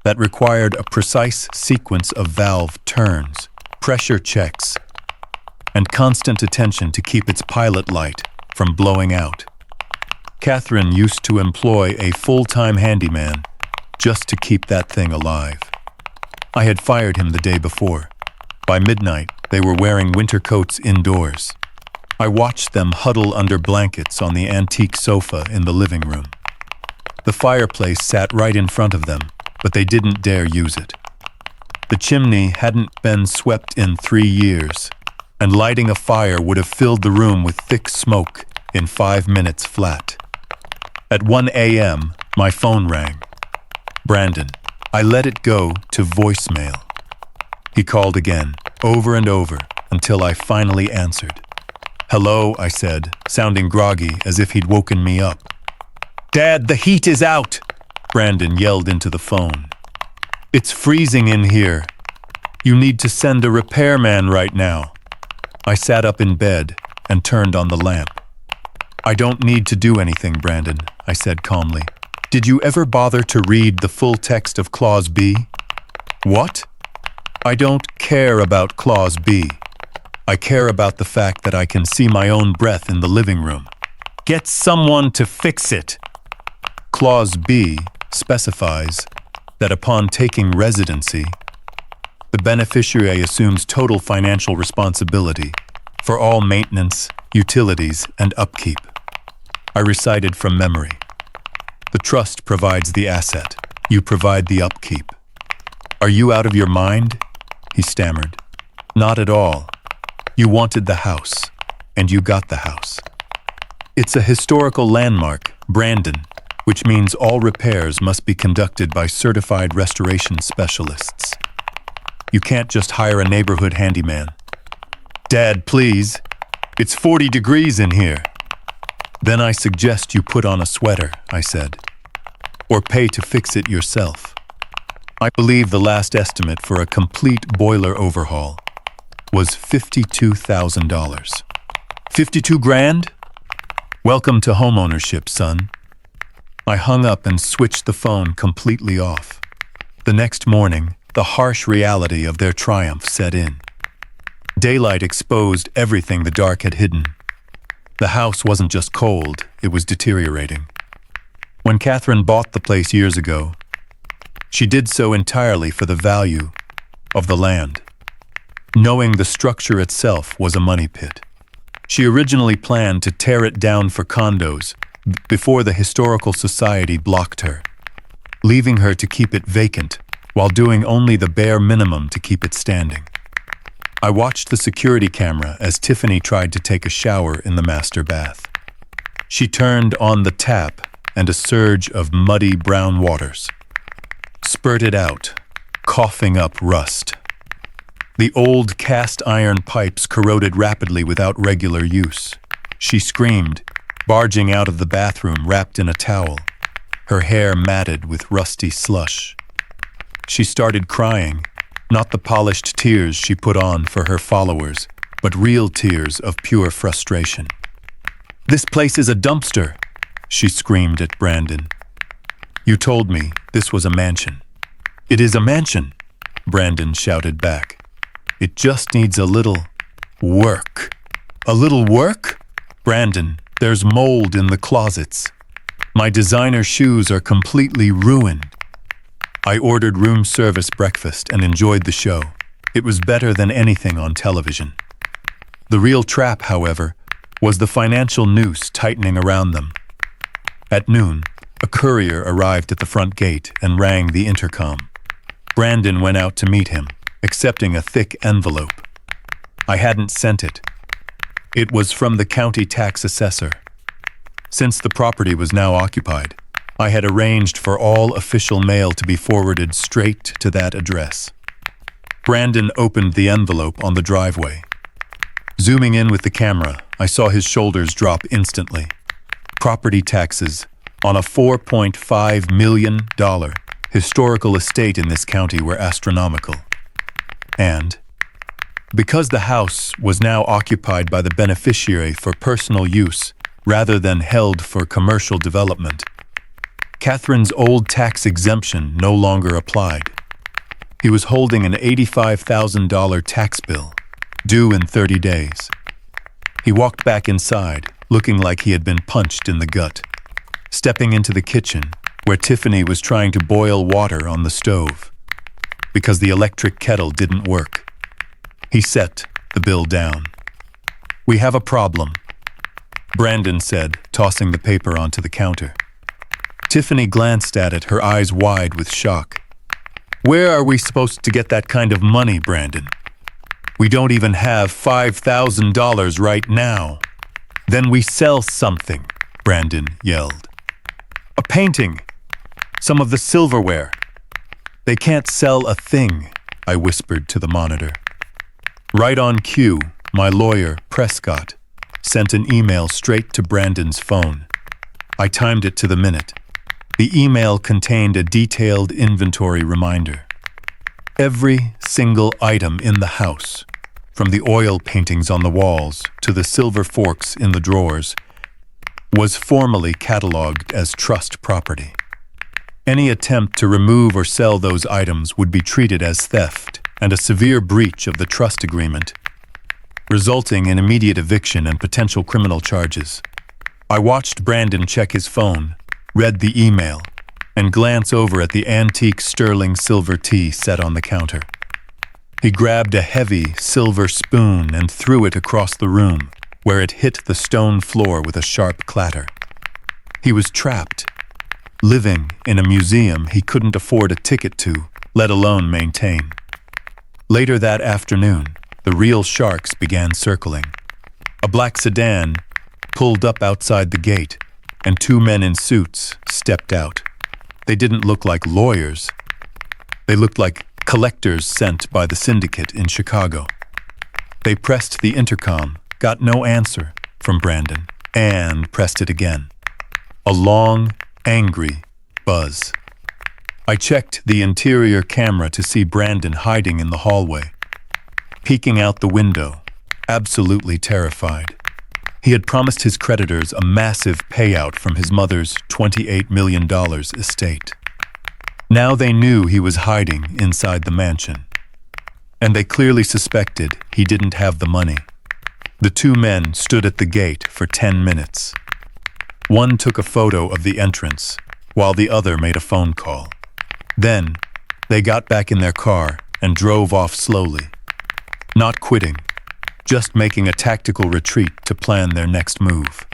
that required a precise sequence of valve turns, pressure checks, and constant attention to keep its pilot light from blowing out. Catherine used to employ a full-time handyman just to keep that thing alive. I had fired him the day before. By midnight, they were wearing winter coats indoors. I watched them huddle under blankets on the antique sofa in the living room. The fireplace sat right in front of them, but they didn't dare use it. The chimney hadn't been swept in 3 years, and lighting a fire would have filled the room with thick smoke in 5 minutes flat. At 1 a.m., my phone rang. Brandon. I let it go to voicemail. He called again, over and over, until I finally answered. "Hello," I said, sounding groggy as if he'd woken me up. "Dad, the heat is out!" Brandon yelled into the phone. "It's freezing in here. You need to send a repairman right now." I sat up in bed and turned on the lamp. "I don't need to do anything, Brandon," I said calmly. "Did you ever bother to read the full text of Clause B?" "What?" "I don't care about Clause B. I care about the fact that I can see my own breath in the living room. Get someone to fix it." Clause B specifies that upon taking residency, the beneficiary assumes total financial responsibility for all maintenance, utilities, and upkeep. I recited from memory. The trust provides the asset. You provide the upkeep. "Are you out of your mind?" he stammered. "Not at all. You wanted the house, and you got the house. It's a historical landmark, Brandon, which means all repairs must be conducted by certified restoration specialists. You can't just hire a neighborhood handyman." "Dad, please. It's 40 degrees in here." "Then I suggest you put on a sweater," I said, "or pay to fix it yourself." I believe the last estimate for a complete boiler overhaul was $52,000. 52 grand? Welcome to homeownership, son. I hung up and switched the phone completely off. The next morning, the harsh reality of their triumph set in. Daylight exposed everything the dark had hidden. The house wasn't just cold, it was deteriorating. When Catherine bought the place years ago, she did so entirely for the value of the land, knowing the structure itself was a money pit. She originally planned to tear it down for condos before the Historical Society blocked her, leaving her to keep it vacant while doing only the bare minimum to keep it standing. I watched the security camera as Tiffany tried to take a shower in the master bath. She turned on the tap and a surge of muddy brown waters spurted out, coughing up rust. The old cast iron pipes corroded rapidly without regular use. She screamed, barging out of the bathroom wrapped in a towel, her hair matted with rusty slush. She started crying, not the polished tears she put on for her followers, but real tears of pure frustration. "This place is a dumpster," she screamed at Brandon. "You told me this was a mansion." "It is a mansion," Brandon shouted back. "It just needs a little work." "A little work?" "Brandon, there's mold in the closets. My designer shoes are completely ruined." I ordered room service breakfast and enjoyed the show. It was better than anything on television. The real trap, however, was the financial noose tightening around them. At noon, a courier arrived at the front gate and rang the intercom. Brandon went out to meet him, accepting a thick envelope. I hadn't sent it. It was from the county tax assessor. Since the property was now occupied, I had arranged for all official mail to be forwarded straight to that address. Brandon opened the envelope on the driveway. Zooming in with the camera, I saw his shoulders drop instantly. Property taxes on a $4.5 million historical estate in this county were astronomical. And, because the house was now occupied by the beneficiary for personal use rather than held for commercial development, Catherine's old tax exemption no longer applied. He was holding an $85,000 tax bill, due in 30 days. He walked back inside, looking like he had been punched in the gut. Stepping into the kitchen, where Tiffany was trying to boil water on the stove, because the electric kettle didn't work. He set the bill down. "We have a problem," Brandon said, tossing the paper onto the counter. Tiffany glanced at it, her eyes wide with shock. "Where are we supposed to get that kind of money, Brandon? We don't even have $5,000 right now." "Then we sell something," Brandon yelled. "A painting. Some of the silverware." "They can't sell a thing," I whispered to the monitor. Right on cue, my lawyer, Prescott, sent an email straight to Brandon's phone. I timed it to the minute. The email contained a detailed inventory reminder. Every single item in the house, from the oil paintings on the walls to the silver forks in the drawers, was formally cataloged as trust property. Any attempt to remove or sell those items would be treated as theft and a severe breach of the trust agreement, resulting in immediate eviction and potential criminal charges. I watched Brandon check his phone, read the email, and glance over at the antique sterling silver tea set on the counter. He grabbed a heavy silver spoon and threw it across the room, where it hit the stone floor with a sharp clatter. He was trapped, living in a museum he couldn't afford a ticket to, let alone maintain. Later that afternoon, the real sharks began circling. A black sedan pulled up outside the gate, and two men in suits stepped out. They didn't look like lawyers. They looked like collectors sent by the syndicate in Chicago. They pressed the intercom, got no answer from Brandon, and pressed it again. A long, angry buzz. I checked the interior camera to see Brandon hiding in the hallway, peeking out the window, absolutely terrified. He had promised his creditors a massive payout from his mother's $28 million estate. Now they knew he was hiding inside the mansion, and they clearly suspected he didn't have the money. The two men stood at the gate for 10 minutes. One took a photo of the entrance, while the other made a phone call. Then, they got back in their car and drove off slowly, not quitting, just making a tactical retreat to plan their next move.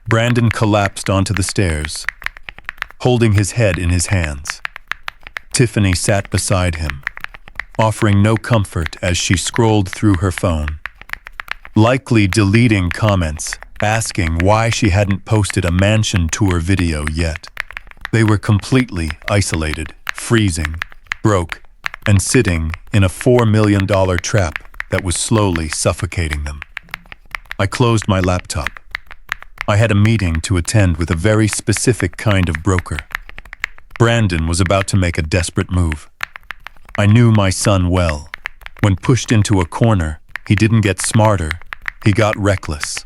Brandon collapsed onto the stairs, holding his head in his hands. Tiffany sat beside him, offering no comfort as she scrolled through her phone, likely deleting comments, asking why she hadn't posted a mansion tour video yet. They were completely isolated, freezing, broke, and sitting in a $4 million trap that was slowly suffocating them. I closed my laptop. I had a meeting to attend with a very specific kind of broker. Brandon was about to make a desperate move. I knew my son well. When pushed into a corner, he didn't get smarter, he got reckless.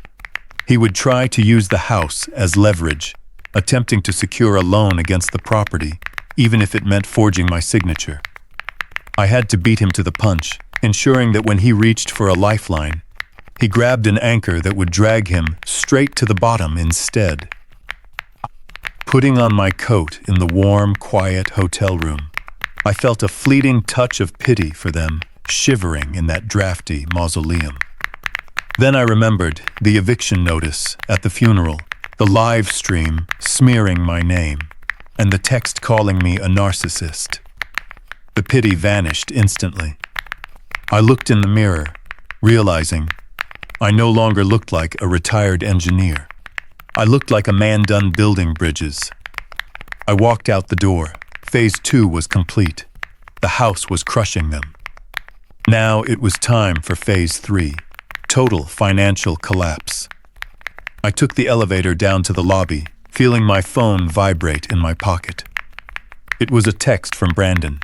He would try to use the house as leverage, attempting to secure a loan against the property, even if it meant forging my signature. I had to beat him to the punch, ensuring that when he reached for a lifeline, he grabbed an anchor that would drag him straight to the bottom instead. Putting on my coat in the warm, quiet hotel room, I felt a fleeting touch of pity for them shivering in that drafty mausoleum. Then I remembered the eviction notice at the funeral, the live stream smearing my name, and the text calling me a narcissist. The pity vanished instantly. I looked in the mirror, realizing I no longer looked like a retired engineer. I looked like a man done building bridges. I walked out the door. Phase 2 was complete. The house was crushing them. Now it was time for Phase 3, total financial collapse. I took the elevator down to the lobby, feeling my phone vibrate in my pocket. It was a text from Brandon.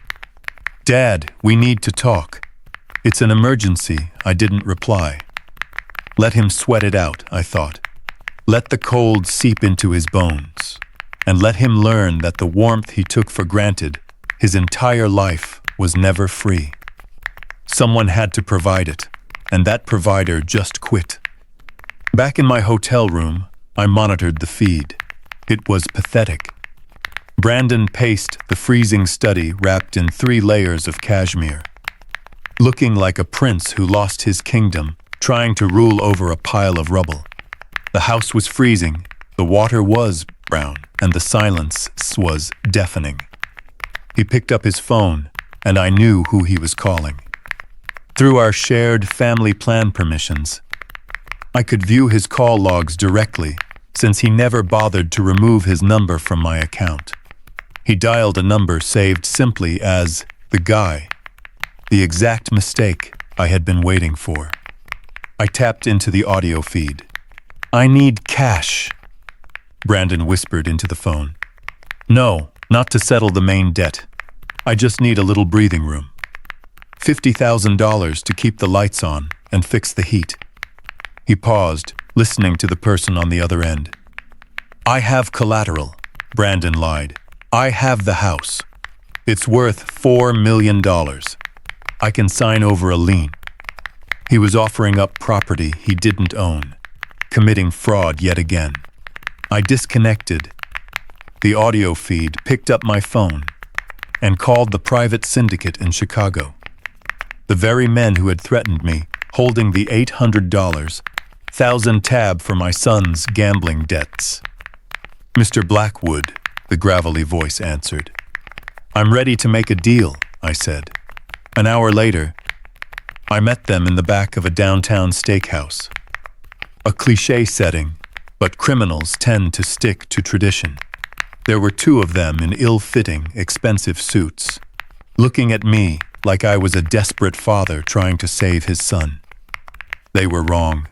"Dad, we need to talk." "It's an emergency," I didn't reply. Let him sweat it out, I thought. Let the cold seep into his bones, and let him learn that the warmth he took for granted his entire life was never free. Someone had to provide it, and that provider just quit. Back in my hotel room, I monitored the feed. It was pathetic. Brandon paced the freezing study wrapped in 3 layers of cashmere, looking like a prince who lost his kingdom, trying to rule over a pile of rubble. The house was freezing, the water was brown, and the silence was deafening. He picked up his phone, and I knew who he was calling. Through our shared family plan permissions, I could view his call logs directly, since he never bothered to remove his number from my account. He dialed a number saved simply as the guy, the exact mistake I had been waiting for. I tapped into the audio feed. "I need cash," Brandon whispered into the phone. "No, not to settle the main debt. I just need a little breathing room. $50,000 to keep the lights on and fix the heat." He paused, listening to the person on the other end. "I have collateral," Brandon lied. "I have the house. It's worth $4 million. I can sign over a lien." He was offering up property he didn't own, committing fraud yet again. I disconnected. The audio feed picked up my phone and called the private syndicate in Chicago. The very men who had threatened me, holding the $800,000 tab for my son's gambling debts. "Mr. Blackwood," the gravelly voice answered. "I'm ready to make a deal," I said. An hour later, I met them in the back of a downtown steakhouse. A cliché setting, but criminals tend to stick to tradition. There were 2 of them in ill-fitting, expensive suits, looking at me like I was a desperate father trying to save his son. They were wrong.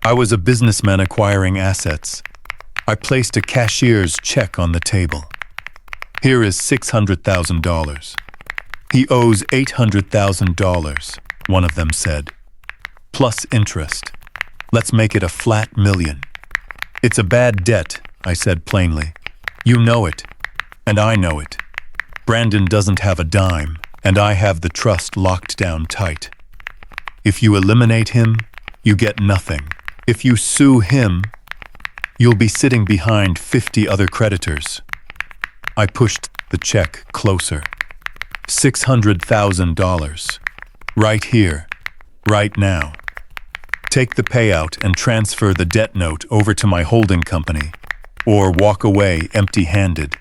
I was a businessman acquiring assets. I placed a cashier's check on the table. "Here is $600,000. "He owes $800,000, one of them said. "Plus interest. Let's make it a flat million." "It's a bad debt," I said plainly. "You know it, and I know it. Brandon doesn't have a dime, and I have the trust locked down tight. If you eliminate him, you get nothing. If you sue him, you'll be sitting behind 50 other creditors." I pushed the check closer. $600,000. Right here, right now. Take the payout and transfer the debt note over to my holding company, or walk away empty-handed.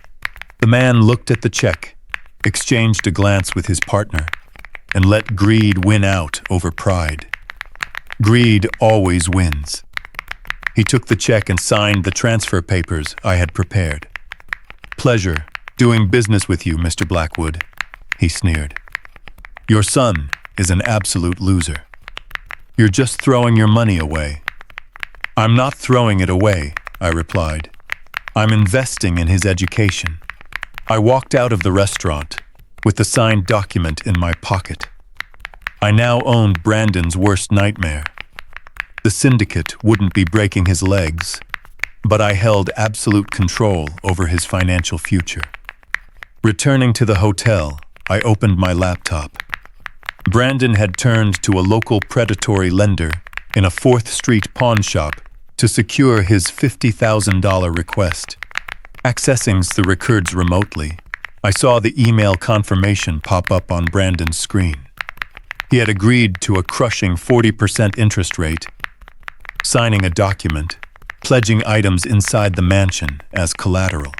The man looked at the check, exchanged a glance with his partner, and let greed win out over pride. Greed always wins. He took the check and signed the transfer papers I had prepared. "Pleasure doing business with you, Mr. Blackwood," he sneered. "Your son is an absolute loser. You're just throwing your money away." "I'm not throwing it away," I replied. "I'm investing in his education." I walked out of the restaurant with the signed document in my pocket. I now owned Brandon's worst nightmare. The syndicate wouldn't be breaking his legs, but I held absolute control over his financial future. Returning to the hotel, I opened my laptop. Brandon had turned to a local predatory lender in a 4th Street pawn shop to secure his $50,000 request. Accessing the records remotely, I saw the email confirmation pop up on Brandon's screen. He had agreed to a crushing 40% interest rate, signing a document, pledging items inside the mansion as collateral.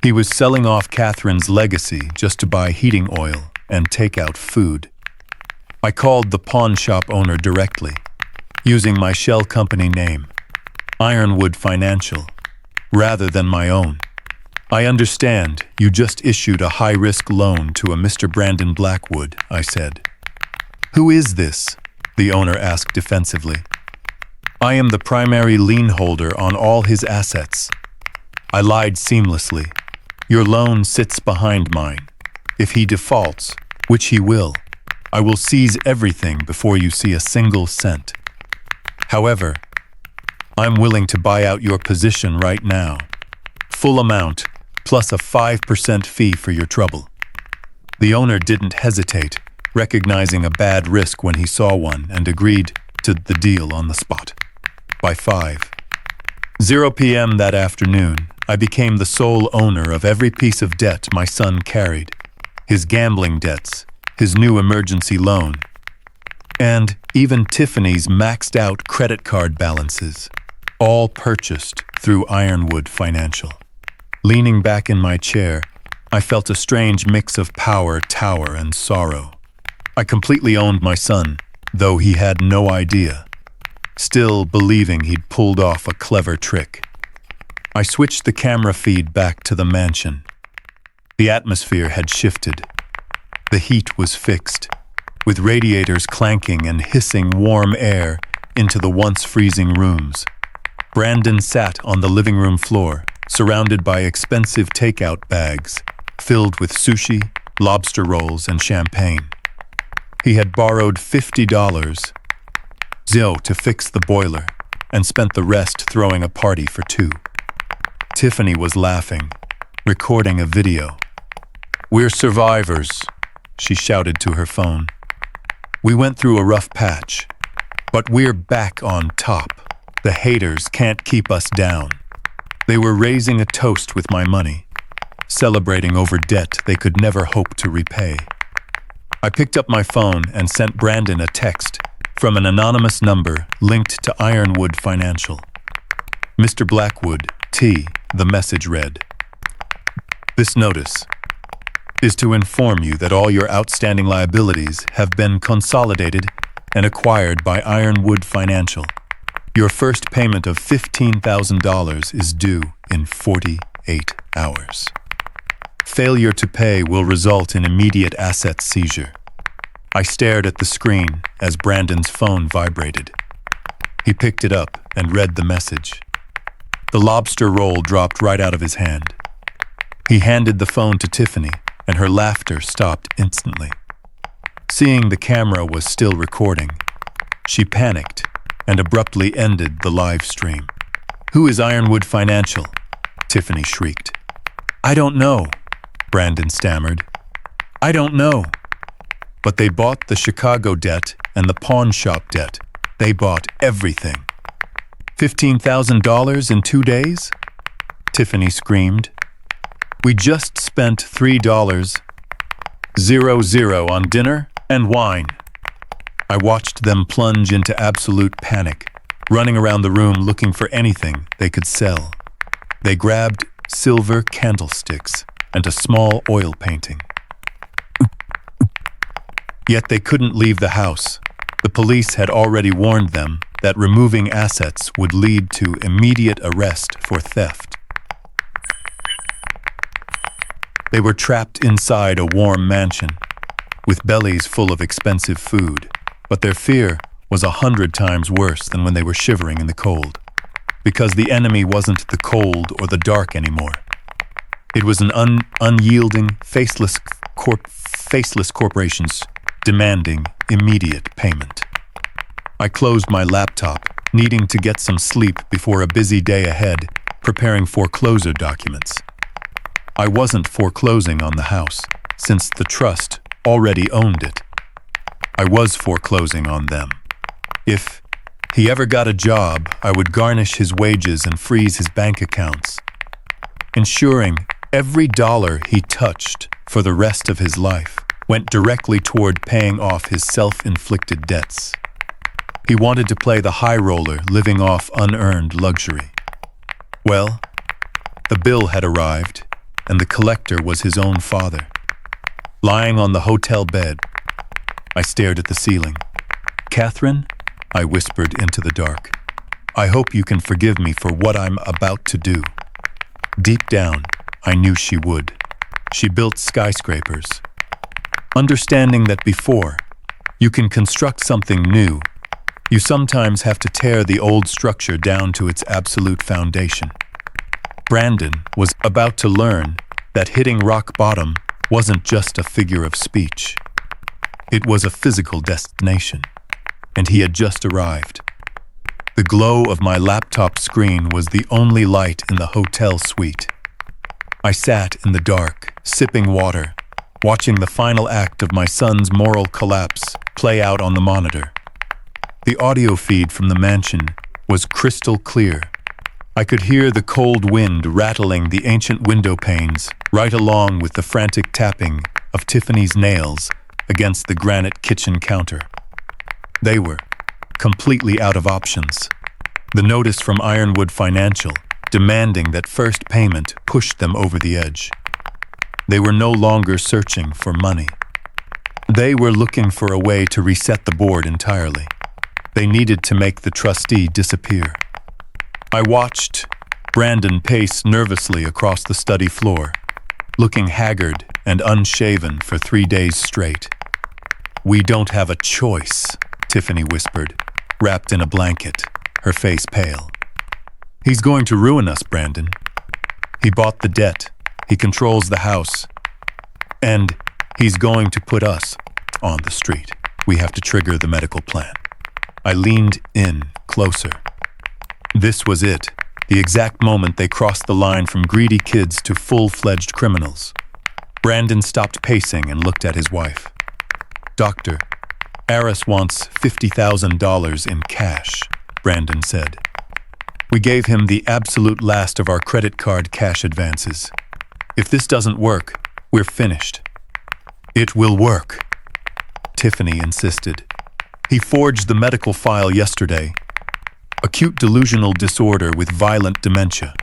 He was selling off Catherine's legacy just to buy heating oil and take out food. I called the pawn shop owner directly, using my shell company name, Ironwood Financial, rather than my own. "I understand you just issued a high-risk loan to a Mr. Brandon Blackwood," I said. "Who is this?" the owner asked defensively. "I am the primary lien holder on all his assets. I lied seamlessly. Your loan sits behind mine. If he defaults, which he will, I will seize everything before you see a single cent. However, I'm willing to buy out your position right now. Full amount, plus a 5% fee for your trouble. The owner didn't hesitate, recognizing a bad risk when he saw one, and agreed to the deal on the spot. By 5:00 p.m. that afternoon, I became the sole owner of every piece of debt my son carried. His gambling debts, his new emergency loan, and even Tiffany's maxed out credit card balances, all purchased through Ironwood Financial. Leaning back in my chair, I felt a strange mix of power, tower, and sorrow. I completely owned my son, though he had no idea, still believing he'd pulled off a clever trick. I switched the camera feed back to the mansion. The atmosphere had shifted. The heat was fixed, with radiators clanking and hissing warm air into the once freezing rooms. Brandon sat on the living room floor, surrounded by expensive takeout bags, filled with sushi, lobster rolls, and champagne. He had borrowed $50 to fix the boiler, and spent the rest throwing a party for two. Tiffany was laughing, recording a video. "We're survivors," she shouted to her phone. "We went through a rough patch, but we're back on top. The haters can't keep us down." They were raising a toast with my money, celebrating over debt they could never hope to repay. I picked up my phone and sent Brandon a text from an anonymous number linked to Ironwood Financial. "Mr. Blackwood, T," the message read. "This notice is to inform you that all your outstanding liabilities have been consolidated and acquired by Ironwood Financial. Your first payment of $15,000 is due in 48 hours. Failure to pay will result in immediate asset seizure." I stared at the screen as Brandon's phone vibrated. He picked it up and read the message. The lobster roll dropped right out of his hand. He handed the phone to Tiffany, and her laughter stopped instantly. Seeing the camera was still recording, she panicked and abruptly ended the live stream. "Who is Ironwood Financial?" Tiffany shrieked. "I don't know," Brandon stammered. "I don't know. But they bought the Chicago debt and the pawn shop debt. They bought everything." $15,000 in 2 days? Tiffany screamed. "We just spent $3.00 on dinner and wine." I watched them plunge into absolute panic, running around the room looking for anything they could sell. They grabbed silver candlesticks and a small oil painting. Yet they couldn't leave the house. The police had already warned them that removing assets would lead to immediate arrest for theft. They were trapped inside a warm mansion, with bellies full of expensive food, but their fear was 100 times worse than when they were shivering in the cold, because the enemy wasn't the cold or the dark anymore. It was an unyielding, faceless corporations demanding immediate payment. I closed my laptop, needing to get some sleep before a busy day ahead, preparing foreclosure documents. I wasn't foreclosing on the house, since the trust already owned it. I was foreclosing on them. If he ever got a job, I would garnish his wages and freeze his bank accounts, ensuring every dollar he touched for the rest of his life went directly toward paying off his self-inflicted debts. He wanted to play the high roller, living off unearned luxury. Well, the bill had arrived, and the collector was his own father. Lying on the hotel bed, I stared at the ceiling. "Catherine," I whispered into the dark, "I hope you can forgive me for what I'm about to do." Deep down, I knew she would. She built skyscrapers. Understanding that before you can construct something new, you sometimes have to tear the old structure down to its absolute foundation. Brandon was about to learn that hitting rock bottom wasn't just a figure of speech. It was a physical destination, and he had just arrived. The glow of my laptop screen was the only light in the hotel suite. I sat in the dark, sipping water, watching the final act of my son's moral collapse play out on the monitor. The audio feed from the mansion was crystal clear. I could hear the cold wind rattling the ancient window panes, right along with the frantic tapping of Tiffany's nails against the granite kitchen counter. They were completely out of options. The notice from Ironwood Financial demanding that first payment pushed them over the edge. They were no longer searching for money. They were looking for a way to reset the board entirely. They needed to make the trustee disappear. I watched Brandon pace nervously across the study floor, looking haggard and unshaven for 3 days straight. "We don't have a choice," Tiffany whispered, wrapped in a blanket, her face pale. "He's going to ruin us, Brandon. He bought the debt, he controls the house, and he's going to put us on the street. We have to trigger the medical plan." I leaned in closer. This was it, the exact moment they crossed the line from greedy kids to full-fledged criminals. Brandon stopped pacing and looked at his wife. "Doctor, Aris wants $50,000 in cash," Brandon said. "We gave him the absolute last of our credit card cash advances. If this doesn't work, we're finished." "It will work," Tiffany insisted. "He forged the medical file yesterday. Acute delusional disorder with violent dementia.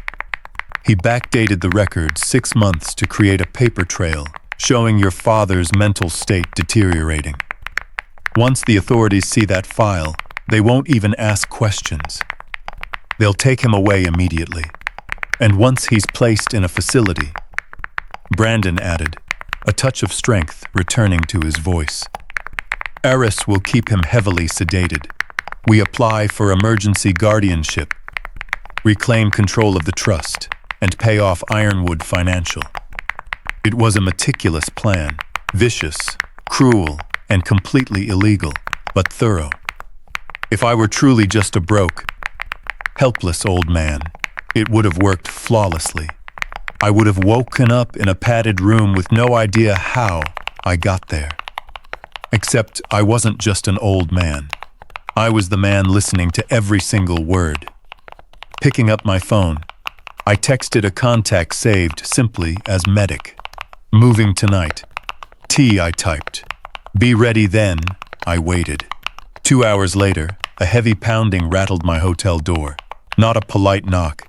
He backdated the records 6 months to create a paper trail showing your father's mental state deteriorating. Once the authorities see that file, they won't even ask questions. They'll take him away immediately. And once he's placed in a facility," Brandon added, a touch of strength returning to his voice, "Aris will keep him heavily sedated. We apply for emergency guardianship, reclaim control of the trust, and pay off Ironwood Financial." It was a meticulous plan, vicious, cruel, and completely illegal, but thorough. If I were truly just a broke, helpless old man, it would have worked flawlessly. I would have woken up in a padded room with no idea how I got there. Except I wasn't just an old man. I was the man listening to every single word. Picking up my phone, I texted a contact saved simply as medic. "Moving tonight." "T," I typed. "Be ready then." I waited. 2 hours later, a heavy pounding rattled my hotel door. Not a polite knock,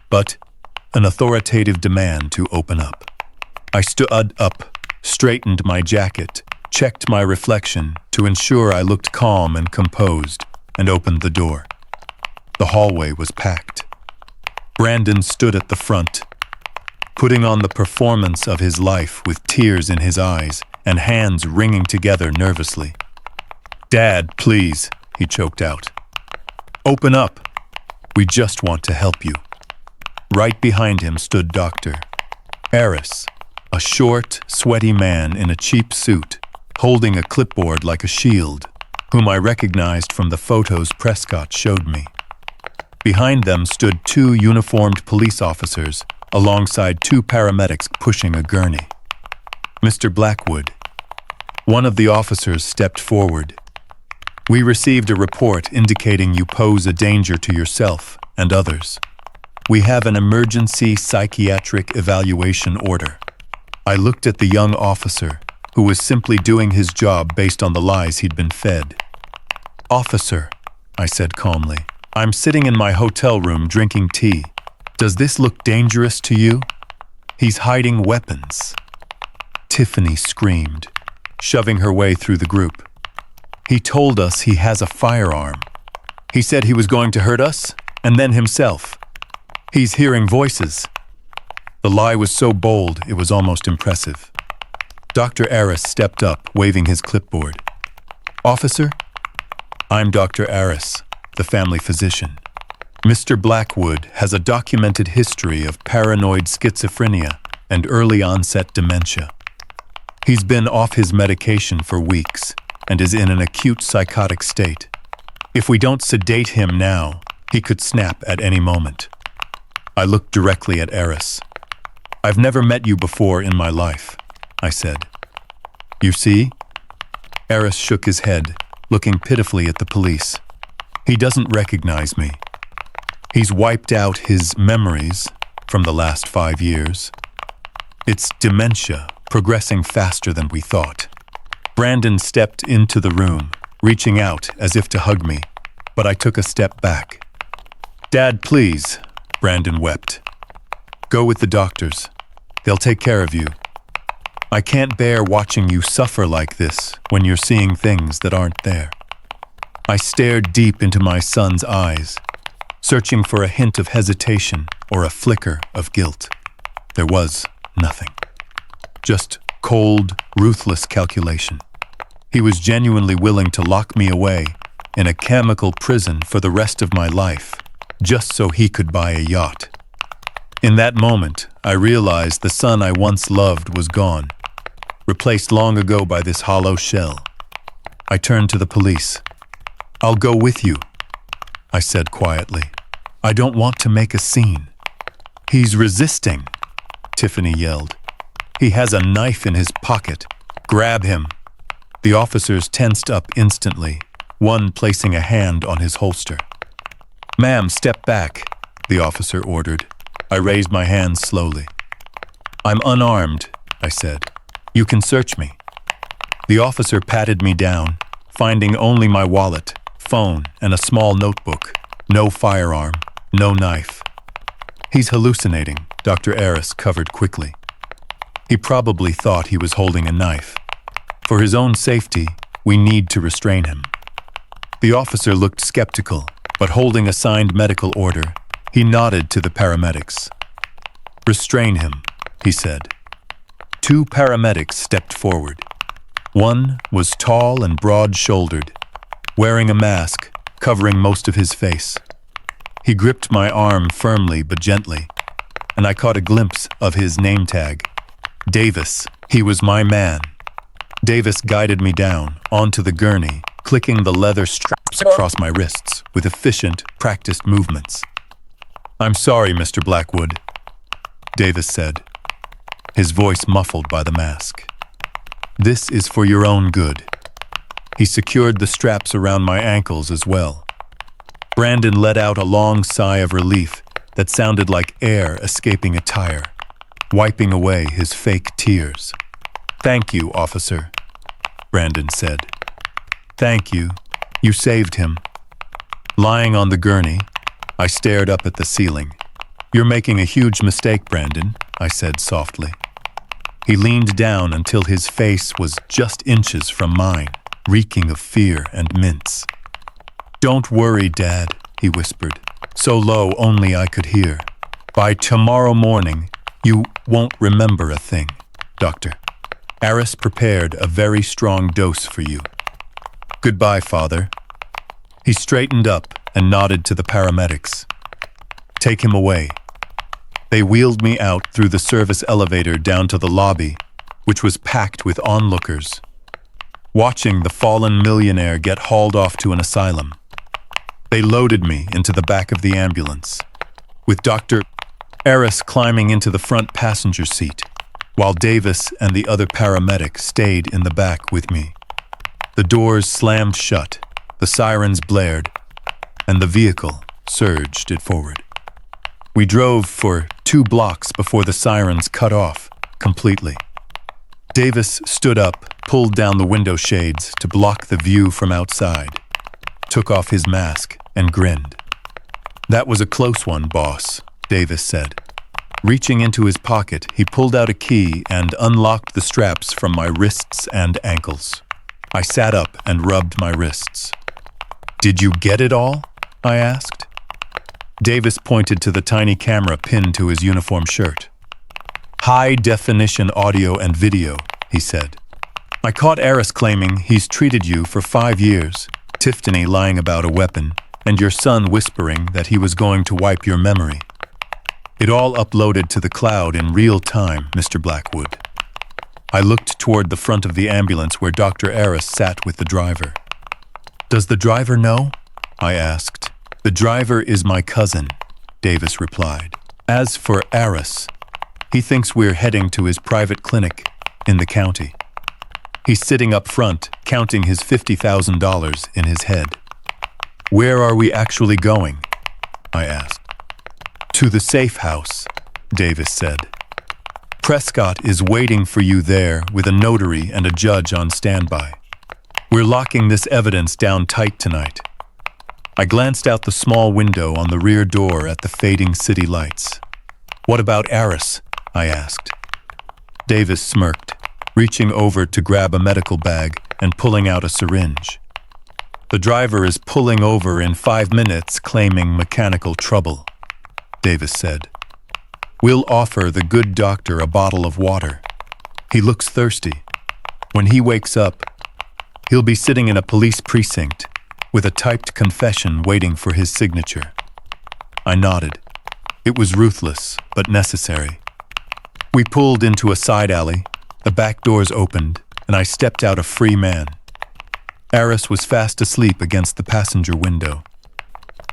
but an authoritative demand to open up. I stood up, straightened my jacket, checked my reflection to ensure I looked calm and composed, and opened the door. The hallway was packed. Brandon stood at the front, putting on the performance of his life with tears in his eyes and hands wringing together nervously. "Dad, please," he choked out. "Open up. We just want to help you." Right behind him stood Dr. Aris, a short, sweaty man in a cheap suit, holding a clipboard like a shield, whom I recognized from the photos Prescott showed me. Behind them stood 2 uniformed police officers, alongside 2 paramedics pushing a gurney. "Mr. Blackwood." One of the officers stepped forward. "We received a report indicating you pose a danger to yourself and others. We have an emergency psychiatric evaluation order." I looked at the young officer, who was simply doing his job based on the lies he'd been fed. "Officer," I said calmly, "I'm sitting in my hotel room drinking tea. Does this look dangerous to you? He's hiding weapons." Tiffany screamed, shoving her way through the group. "He told us he has a firearm. He said he was going to hurt us, and then himself. He's hearing voices." The lie was so bold, it was almost impressive. Dr. Aris stepped up, waving his clipboard. "Officer?" "I'm Dr. Aris, the family physician. Mr. Blackwood has a documented history of paranoid schizophrenia and early onset dementia. He's been off his medication for weeks and is in an acute psychotic state. If we don't sedate him now, he could snap at any moment. I looked directly at Eris. I've never met you before in my life, I said. You see? Eris shook his head, looking pitifully at the police. He doesn't recognize me. He's wiped out his memories from the last 5 years. It's dementia, progressing faster than we thought. Brandon stepped into the room, reaching out as if to hug me, but I took a step back. Dad, please, Brandon wept. Go with the doctors. They'll take care of you. I can't bear watching you suffer like this when you're seeing things that aren't there. I stared deep into my son's eyes, searching for a hint of hesitation or a flicker of guilt. There was nothing. Just cold, ruthless calculation. He was genuinely willing to lock me away in a chemical prison for the rest of my life, just so he could buy a yacht. In that moment, I realized the son I once loved was gone, replaced long ago by this hollow shell. I turned to the police. I'll go with you, I said quietly. I don't want to make a scene. He's resisting, Tiffany yelled. He has a knife in his pocket. Grab him. The officers tensed up instantly, one placing a hand on his holster. Ma'am, step back, the officer ordered. I raised my hands slowly. I'm unarmed, I said. You can search me. The officer patted me down, finding only my wallet, phone, and a small notebook. No firearm, no knife. He's hallucinating, Dr. Eris covered quickly. He probably thought he was holding a knife. For his own safety, we need to restrain him. The officer looked skeptical, but holding a signed medical order, he nodded to the paramedics. Restrain him, he said. 2 paramedics stepped forward. One was tall and broad-shouldered, wearing a mask covering most of his face. He gripped my arm firmly but gently, and I caught a glimpse of his name tag. Davis, he was my man. Davis guided me down onto the gurney, clicking the leather straps across my wrists with efficient, practiced movements. I'm sorry, Mr. Blackwood, Davis said, his voice muffled by the mask. This is for your own good. He secured the straps around my ankles as well. Brandon let out a long sigh of relief that sounded like air escaping a tire, wiping away his fake tears. Thank you, officer, Brandon said. Thank you. You saved him. Lying on the gurney, I stared up at the ceiling. You're making a huge mistake, Brandon, I said softly. He leaned down until his face was just inches from mine, reeking of fear and mints. Don't worry, Dad, he whispered, so low only I could hear. By tomorrow morning, you won't remember a thing, Doctor. Eris prepared a very strong dose for you. Goodbye, Father. He straightened up and nodded to the paramedics. Take him away. They wheeled me out through the service elevator down to the lobby, which was packed with onlookers, watching the fallen millionaire get hauled off to an asylum. They loaded me into the back of the ambulance, with Dr. Eris climbing into the front passenger seat, while Davis and the other paramedic stayed in the back with me. The doors slammed shut, the sirens blared, and the vehicle surged it forward. We drove for 2 blocks before the sirens cut off completely. Davis stood up, pulled down the window shades to block the view from outside, took off his mask, and grinned. That was a close one, boss, Davis said. Reaching into his pocket, he pulled out a key and unlocked the straps from my wrists and ankles. I sat up and rubbed my wrists. Did you get it all? I asked. Davis pointed to the tiny camera pinned to his uniform shirt. High-definition audio and video, he said. I caught Eris claiming he's treated you for 5 years, Tiffany lying about a weapon, and your son whispering that he was going to wipe your memory. It all uploaded to the cloud in real time, Mr. Blackwood. I looked toward the front of the ambulance where Dr. Aris sat with the driver. Does the driver know? I asked. The driver is my cousin, Davis replied. As for Aris, he thinks we're heading to his private clinic in the county. He's sitting up front, counting his $50,000 in his head. Where are we actually going? I asked. To the safe house, Davis said. Prescott is waiting for you there with a notary and a judge on standby. We're locking this evidence down tight tonight. I glanced out the small window on the rear door at the fading city lights. What about Aris? I asked. Davis smirked, reaching over to grab a medical bag and pulling out a syringe. The driver is pulling over in 5 minutes claiming mechanical trouble, Davis said. We'll offer the good doctor a bottle of water. He looks thirsty. When he wakes up, he'll be sitting in a police precinct with a typed confession waiting for his signature. I nodded. It was ruthless, but necessary. We pulled into a side alley, the back doors opened, and I stepped out a free man. Aris was fast asleep against the passenger window.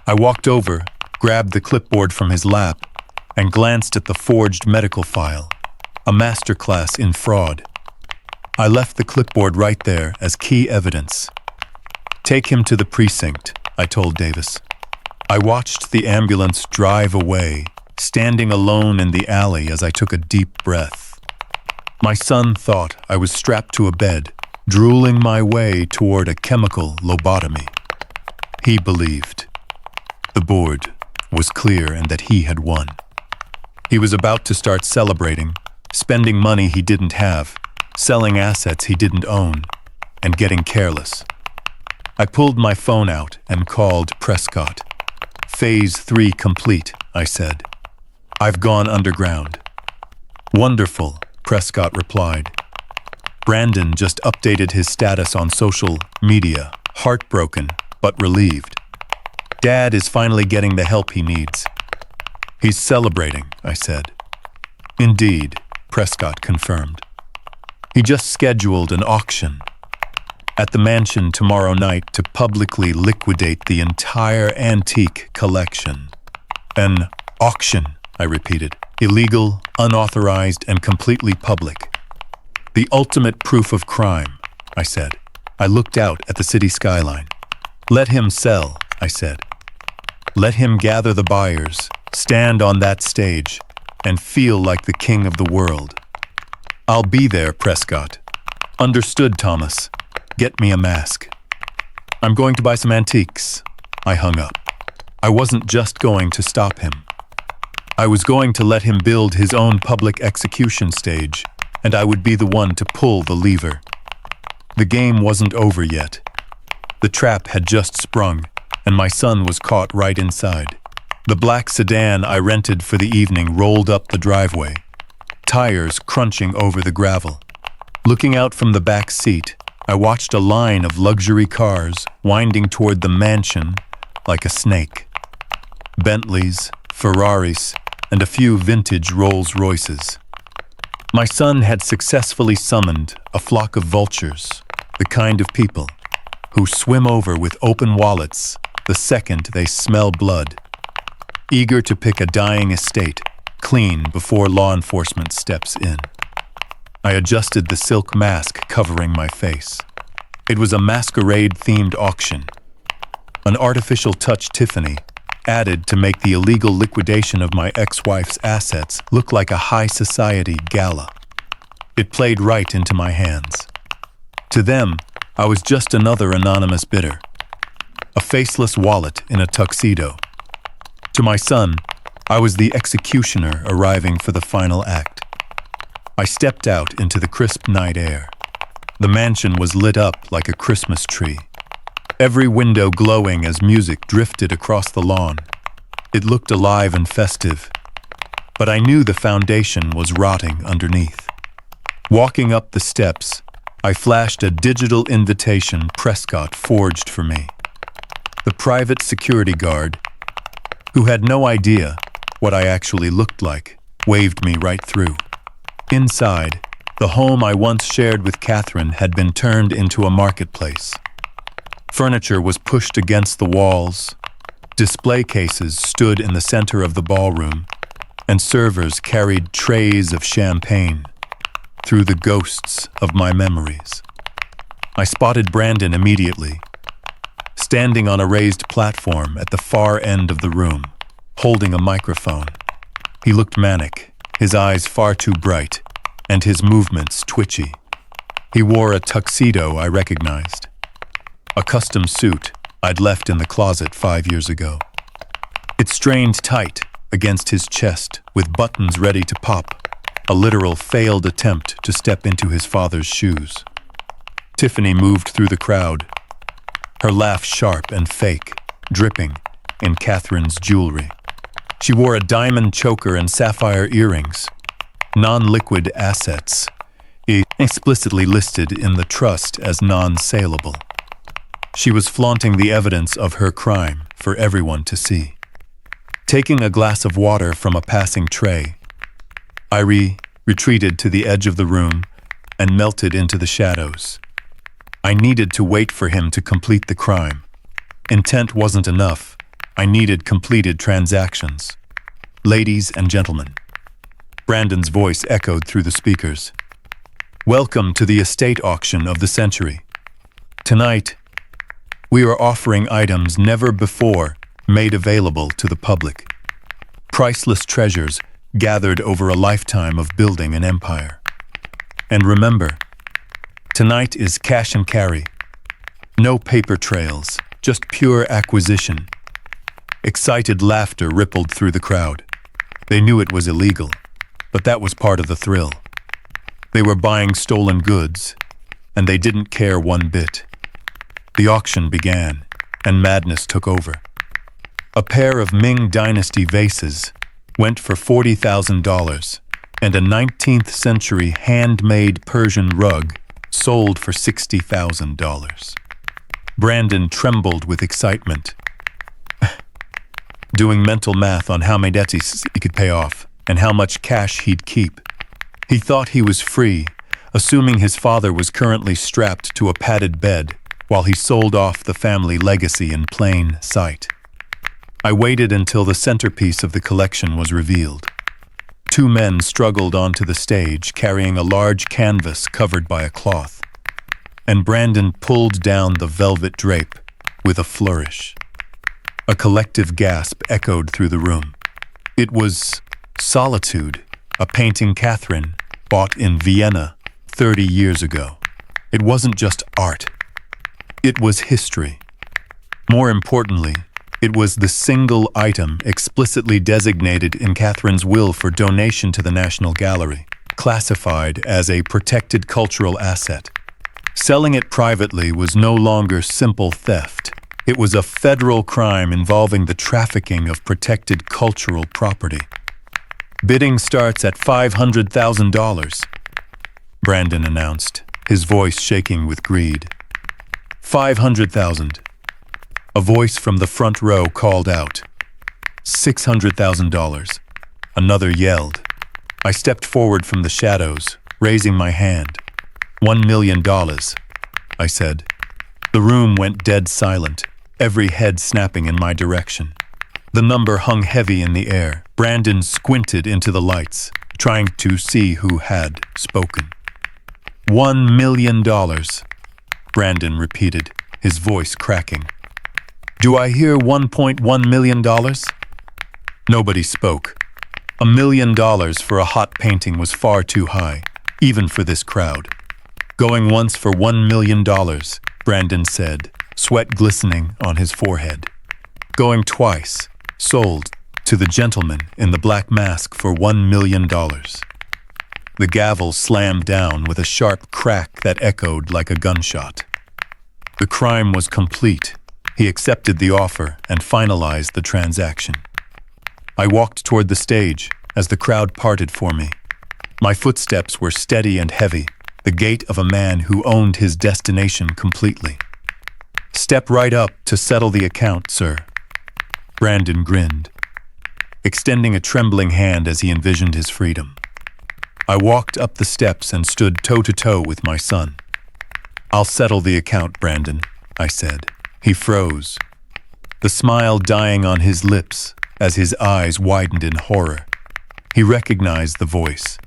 I walked over, grabbed the clipboard from his lap, and glanced at the forged medical file, a masterclass in fraud. I left the clipboard right there as key evidence. Take him to the precinct, I told Davis. I watched the ambulance drive away, standing alone in the alley as I took a deep breath. My son thought I was strapped to a bed, drooling my way toward a chemical lobotomy. He believed. The board was clear and that he had won. He was about to start celebrating, spending money he didn't have, selling assets he didn't own, and getting careless. I pulled my phone out and called Prescott. Phase 3 complete, I said. I've gone underground. Wonderful, Prescott replied. Brandon just updated his status on social media, heartbroken but relieved. Dad is finally getting the help he needs. He's celebrating, I said. Indeed, Prescott confirmed. He just scheduled an auction at the mansion tomorrow night to publicly liquidate the entire antique collection. An auction, I repeated. Illegal, unauthorized, and completely public. The ultimate proof of crime, I said. I looked out at the city skyline. Let him sell, I said. Let him gather the buyers, stand on that stage, and feel like the king of the world. I'll be there, Prescott. Understood, Thomas. Get me a mask. I'm going to buy some antiques. I hung up. I wasn't just going to stop him. I was going to let him build his own public execution stage, and I would be the one to pull the lever. The game wasn't over yet. The trap had just sprung, and my son was caught right inside. The black sedan I rented for the evening rolled up the driveway, tires crunching over the gravel. Looking out from the back seat, I watched a line of luxury cars winding toward the mansion like a snake. Bentleys, Ferraris, and a few vintage Rolls-Royces. My son had successfully summoned a flock of vultures, the kind of people who swim over with open wallets the second they smell blood, eager to pick a dying estate clean before law enforcement steps in. I adjusted the silk mask covering my face. It was a masquerade-themed auction. An artificial touch Tiffany added to make the illegal liquidation of my ex-wife's assets look like a high society gala. It played right into my hands. To them, I was just another anonymous bidder, a faceless wallet in a tuxedo. To my son, I was the executioner arriving for the final act. I stepped out into the crisp night air. The mansion was lit up like a Christmas tree, every window glowing as music drifted across the lawn. It looked alive and festive, but I knew the foundation was rotting underneath. Walking up the steps, I flashed a digital invitation Prescott forged for me. The private security guard, who had no idea what I actually looked like, waved me right through. Inside, the home I once shared with Catherine had been turned into a marketplace. Furniture was pushed against the walls, display cases stood in the center of the ballroom, and servers carried trays of champagne through the ghosts of my memories. I spotted Brandon immediately, standing on a raised platform at the far end of the room, holding a microphone. He looked manic, his eyes far too bright, and his movements twitchy. He wore a tuxedo I recognized, a custom suit I'd left in the closet 5 years ago. It strained tight against his chest with buttons ready to pop, a literal failed attempt to step into his father's shoes. Tiffany moved through the crowd, her laugh sharp and fake, dripping in Catherine's jewelry. She wore a diamond choker and sapphire earrings, non-liquid assets, explicitly listed in the trust as non-saleable. She was flaunting the evidence of her crime for everyone to see. Taking a glass of water from a passing tray, I retreated to the edge of the room and melted into the shadows. I needed to wait for him to complete the crime. Intent wasn't enough. I needed completed transactions. Ladies and gentlemen. Brandon's voice echoed through the speakers. Welcome to the estate auction of the century. Tonight, we are offering items never before made available to the public. Priceless treasures gathered over a lifetime of building an empire. And remember, tonight is cash and carry. No paper trails, just pure acquisition. Excited laughter rippled through the crowd. They knew it was illegal, but that was part of the thrill. They were buying stolen goods, and they didn't care one bit. The auction began, and madness took over. A pair of Ming Dynasty vases went for $40,000, and a 19th century handmade Persian rug sold for $60,000. Brandon trembled with excitement, doing mental math on how many debts he could pay off and how much cash he'd keep. He thought he was free, assuming his father was currently strapped to a padded bed while he sold off the family legacy in plain sight. I waited until the centerpiece of the collection was revealed. 2 men struggled onto the stage carrying a large canvas covered by a cloth, and Brandon pulled down the velvet drape with a flourish. A collective gasp echoed through the room. It was Solitude, a painting Catherine bought in Vienna 30 years ago. It wasn't just art. It was history. More importantly, it was the single item explicitly designated in Catherine's will for donation to the National Gallery, classified as a protected cultural asset. Selling it privately was no longer simple theft. It was a federal crime involving the trafficking of protected cultural property. Bidding starts at $500,000, Brandon announced, his voice shaking with greed. 500,000. A voice from the front row called out. $600,000. Another yelled. I stepped forward from the shadows, raising my hand. $1 million, I said. The room went dead silent, every head snapping in my direction. The number hung heavy in the air. Brandon squinted into the lights, trying to see who had spoken. $1 million, Brandon repeated, his voice cracking. Do I hear $1.1 million? Nobody spoke. $1 million for a hot painting was far too high, even for this crowd. Going once for $1 million, Brandon said, sweat glistening on his forehead. Going twice, sold to the gentleman in the black mask for $1 million. The gavel slammed down with a sharp crack that echoed like a gunshot. The crime was complete. He accepted the offer and finalized the transaction. I walked toward the stage as the crowd parted for me. My footsteps were steady and heavy, the gait of a man who owned his destination completely. Step right up to settle the account, sir. Brandon grinned, extending a trembling hand as he envisioned his freedom. I walked up the steps and stood toe-to-toe with my son. I'll settle the account, Brandon, I said. He froze, the smile dying on his lips as his eyes widened in horror. He recognized the voice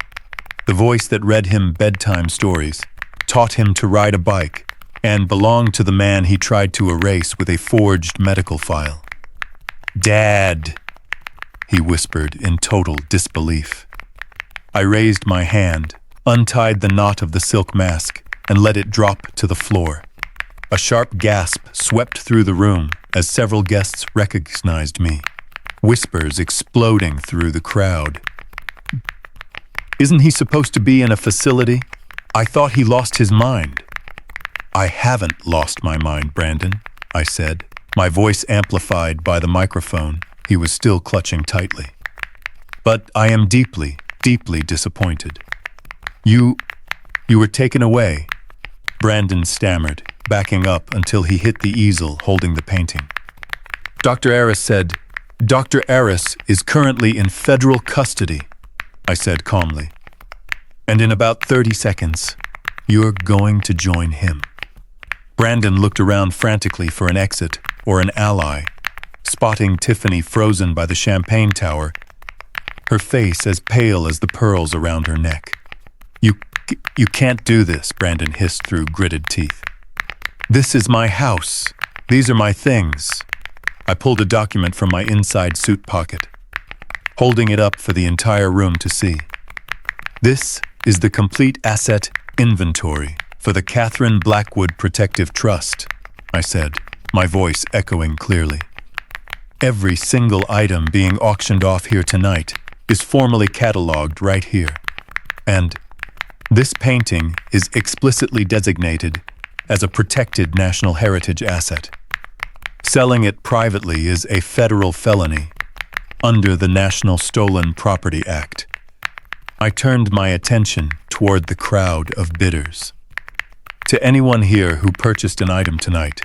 that read him bedtime stories, taught him to ride a bike, and belonged to the man he tried to erase with a forged medical file. "Dad," he whispered in total disbelief. I raised my hand, untied the knot of the silk mask, and let it drop to the floor. A sharp gasp swept through the room as several guests recognized me, whispers exploding through the crowd. "Isn't he supposed to be in a facility? I thought he lost his mind." "I haven't lost my mind, Brandon," I said, my voice amplified by the microphone he was still clutching tightly. "But I am deeply, deeply disappointed. You were taken away," Brandon stammered, backing up until he hit the easel holding the painting. "Dr. Aris said, Dr. Aris is currently in federal custody," I said calmly. "And in about 30 seconds, you're going to join him." Brandon looked around frantically for an exit or an ally, spotting Tiffany frozen by the champagne tower, her face as pale as the pearls around her neck. You can't do this," Brandon hissed through gritted teeth. "This is my house. These are my things." I pulled a document from my inside suit pocket, holding it up for the entire room to see. "This is the complete asset inventory for the Catherine Blackwood Protective Trust," I said, my voice echoing clearly. "Every single item being auctioned off here tonight is formally cataloged right here. And this painting is explicitly designated as a protected national heritage asset. Selling it privately is a federal felony under the National Stolen Property Act." I turned my attention toward the crowd of bidders. "To anyone here who purchased an item tonight,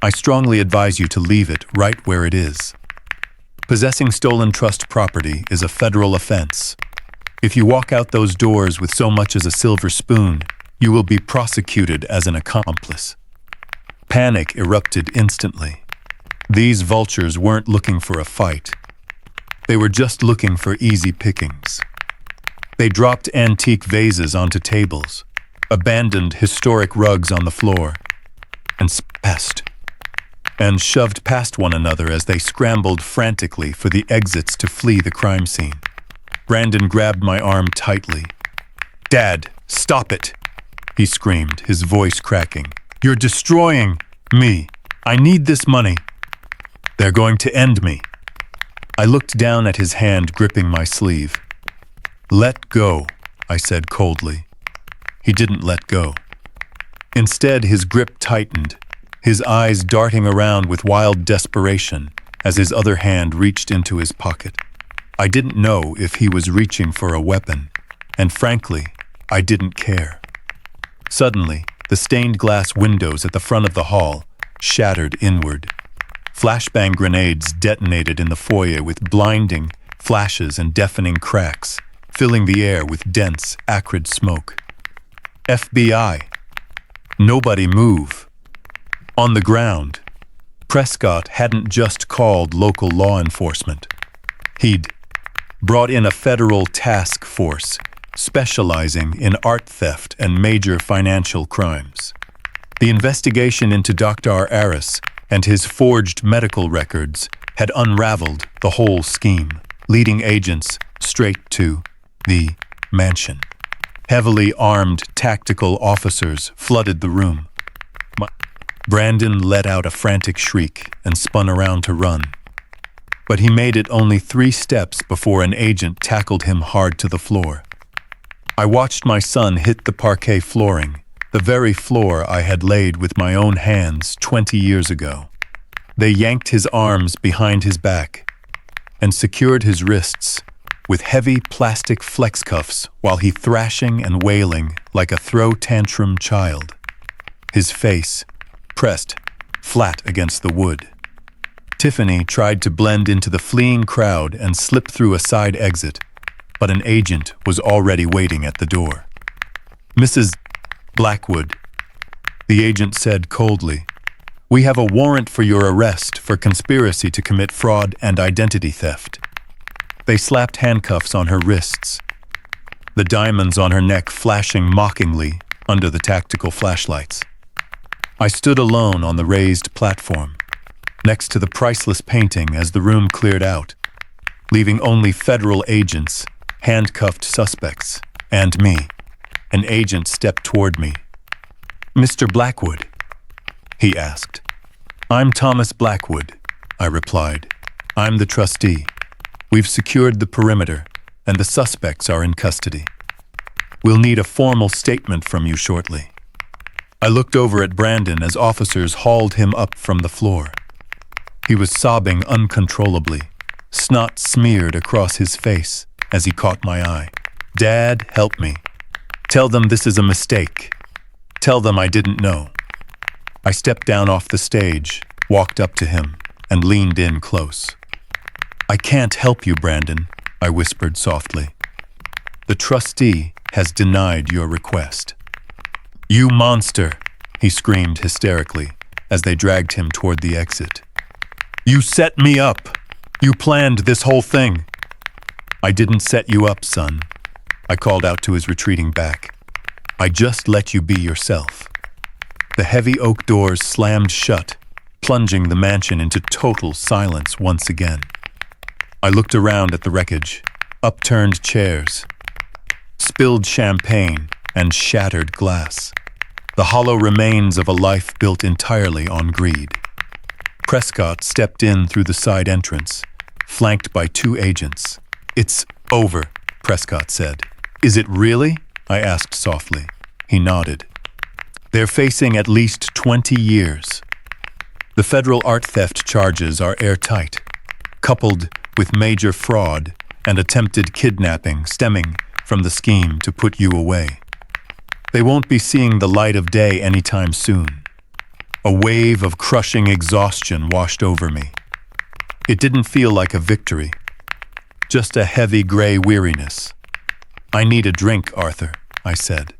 I strongly advise you to leave it right where it is. Possessing stolen trust property is a federal offense. If you walk out those doors with so much as a silver spoon, you will be prosecuted as an accomplice." Panic erupted instantly. These vultures weren't looking for a fight. They were just looking for easy pickings. They dropped antique vases onto tables, abandoned historic rugs on the floor, and shoved past one another as they scrambled frantically for the exits to flee the crime scene. Brandon grabbed my arm tightly. "Dad, stop it!" he screamed, his voice cracking. "You're destroying me. I need this money. They're going to end me." I looked down at his hand gripping my sleeve. "Let go," I said coldly. He didn't let go. Instead, his grip tightened, his eyes darting around with wild desperation as his other hand reached into his pocket. I didn't know if he was reaching for a weapon, and frankly, I didn't care. Suddenly, the stained glass windows at the front of the hall shattered inward. Flashbang grenades detonated in the foyer with blinding flashes and deafening cracks, filling the air with dense, acrid smoke. "FBI! Nobody move!" On the ground, Prescott hadn't just called local law enforcement. He'd brought in a federal task force specializing in art theft and major financial crimes. The investigation into Dr. Aris and his forged medical records had unraveled the whole scheme, leading agents straight to the mansion. Heavily armed tactical officers flooded the room. Brandon let out a frantic shriek and spun around to run. But he made it only 3 steps before an agent tackled him hard to the floor. I watched my son hit the parquet flooring, the very floor I had laid with my own hands 20 years ago. They yanked his arms behind his back and secured his wrists with heavy plastic flex cuffs while he thrashing and wailing like a throw tantrum child. His face, pressed flat against the wood. Tiffany tried to blend into the fleeing crowd and slip through a side exit, but an agent was already waiting at the door. "Mrs. Blackwood," the agent said coldly, "we have a warrant for your arrest for conspiracy to commit fraud and identity theft." They slapped handcuffs on her wrists, the diamonds on her neck flashing mockingly under the tactical flashlights. I stood alone on the raised platform, next to the priceless painting as the room cleared out, leaving only federal agents, handcuffed suspects, and me. An agent stepped toward me. "Mr. Blackwood?" he asked. "I'm Thomas Blackwood," I replied. "I'm the trustee. We've secured the perimeter, and the suspects are in custody. We'll need a formal statement from you shortly." I looked over at Brandon as officers hauled him up from the floor. He was sobbing uncontrollably, snot smeared across his face as he caught my eye. "Dad, help me. Tell them this is a mistake. Tell them I didn't know." I stepped down off the stage, walked up to him, and leaned in close. "I can't help you, Brandon," I whispered softly. "The trustee has denied your request." "You monster!" he screamed hysterically as they dragged him toward the exit. "You set me up! You planned this whole thing!" "I didn't set you up, son," I called out to his retreating back. "I just let you be yourself." The heavy oak doors slammed shut, plunging the mansion into total silence once again. I looked around at the wreckage, upturned chairs, spilled champagne, and shattered glass. The hollow remains of a life built entirely on greed. Prescott stepped in through the side entrance, flanked by 2 agents. "It's over," Prescott said. "Is it really?" I asked softly. He nodded. "They're facing at least 20 years. The federal art theft charges are airtight, coupled with major fraud and attempted kidnapping stemming from the scheme to put you away. They won't be seeing the light of day anytime soon." A wave of crushing exhaustion washed over me. It didn't feel like a victory, just a heavy gray weariness. "I need a drink, Arthur," I said.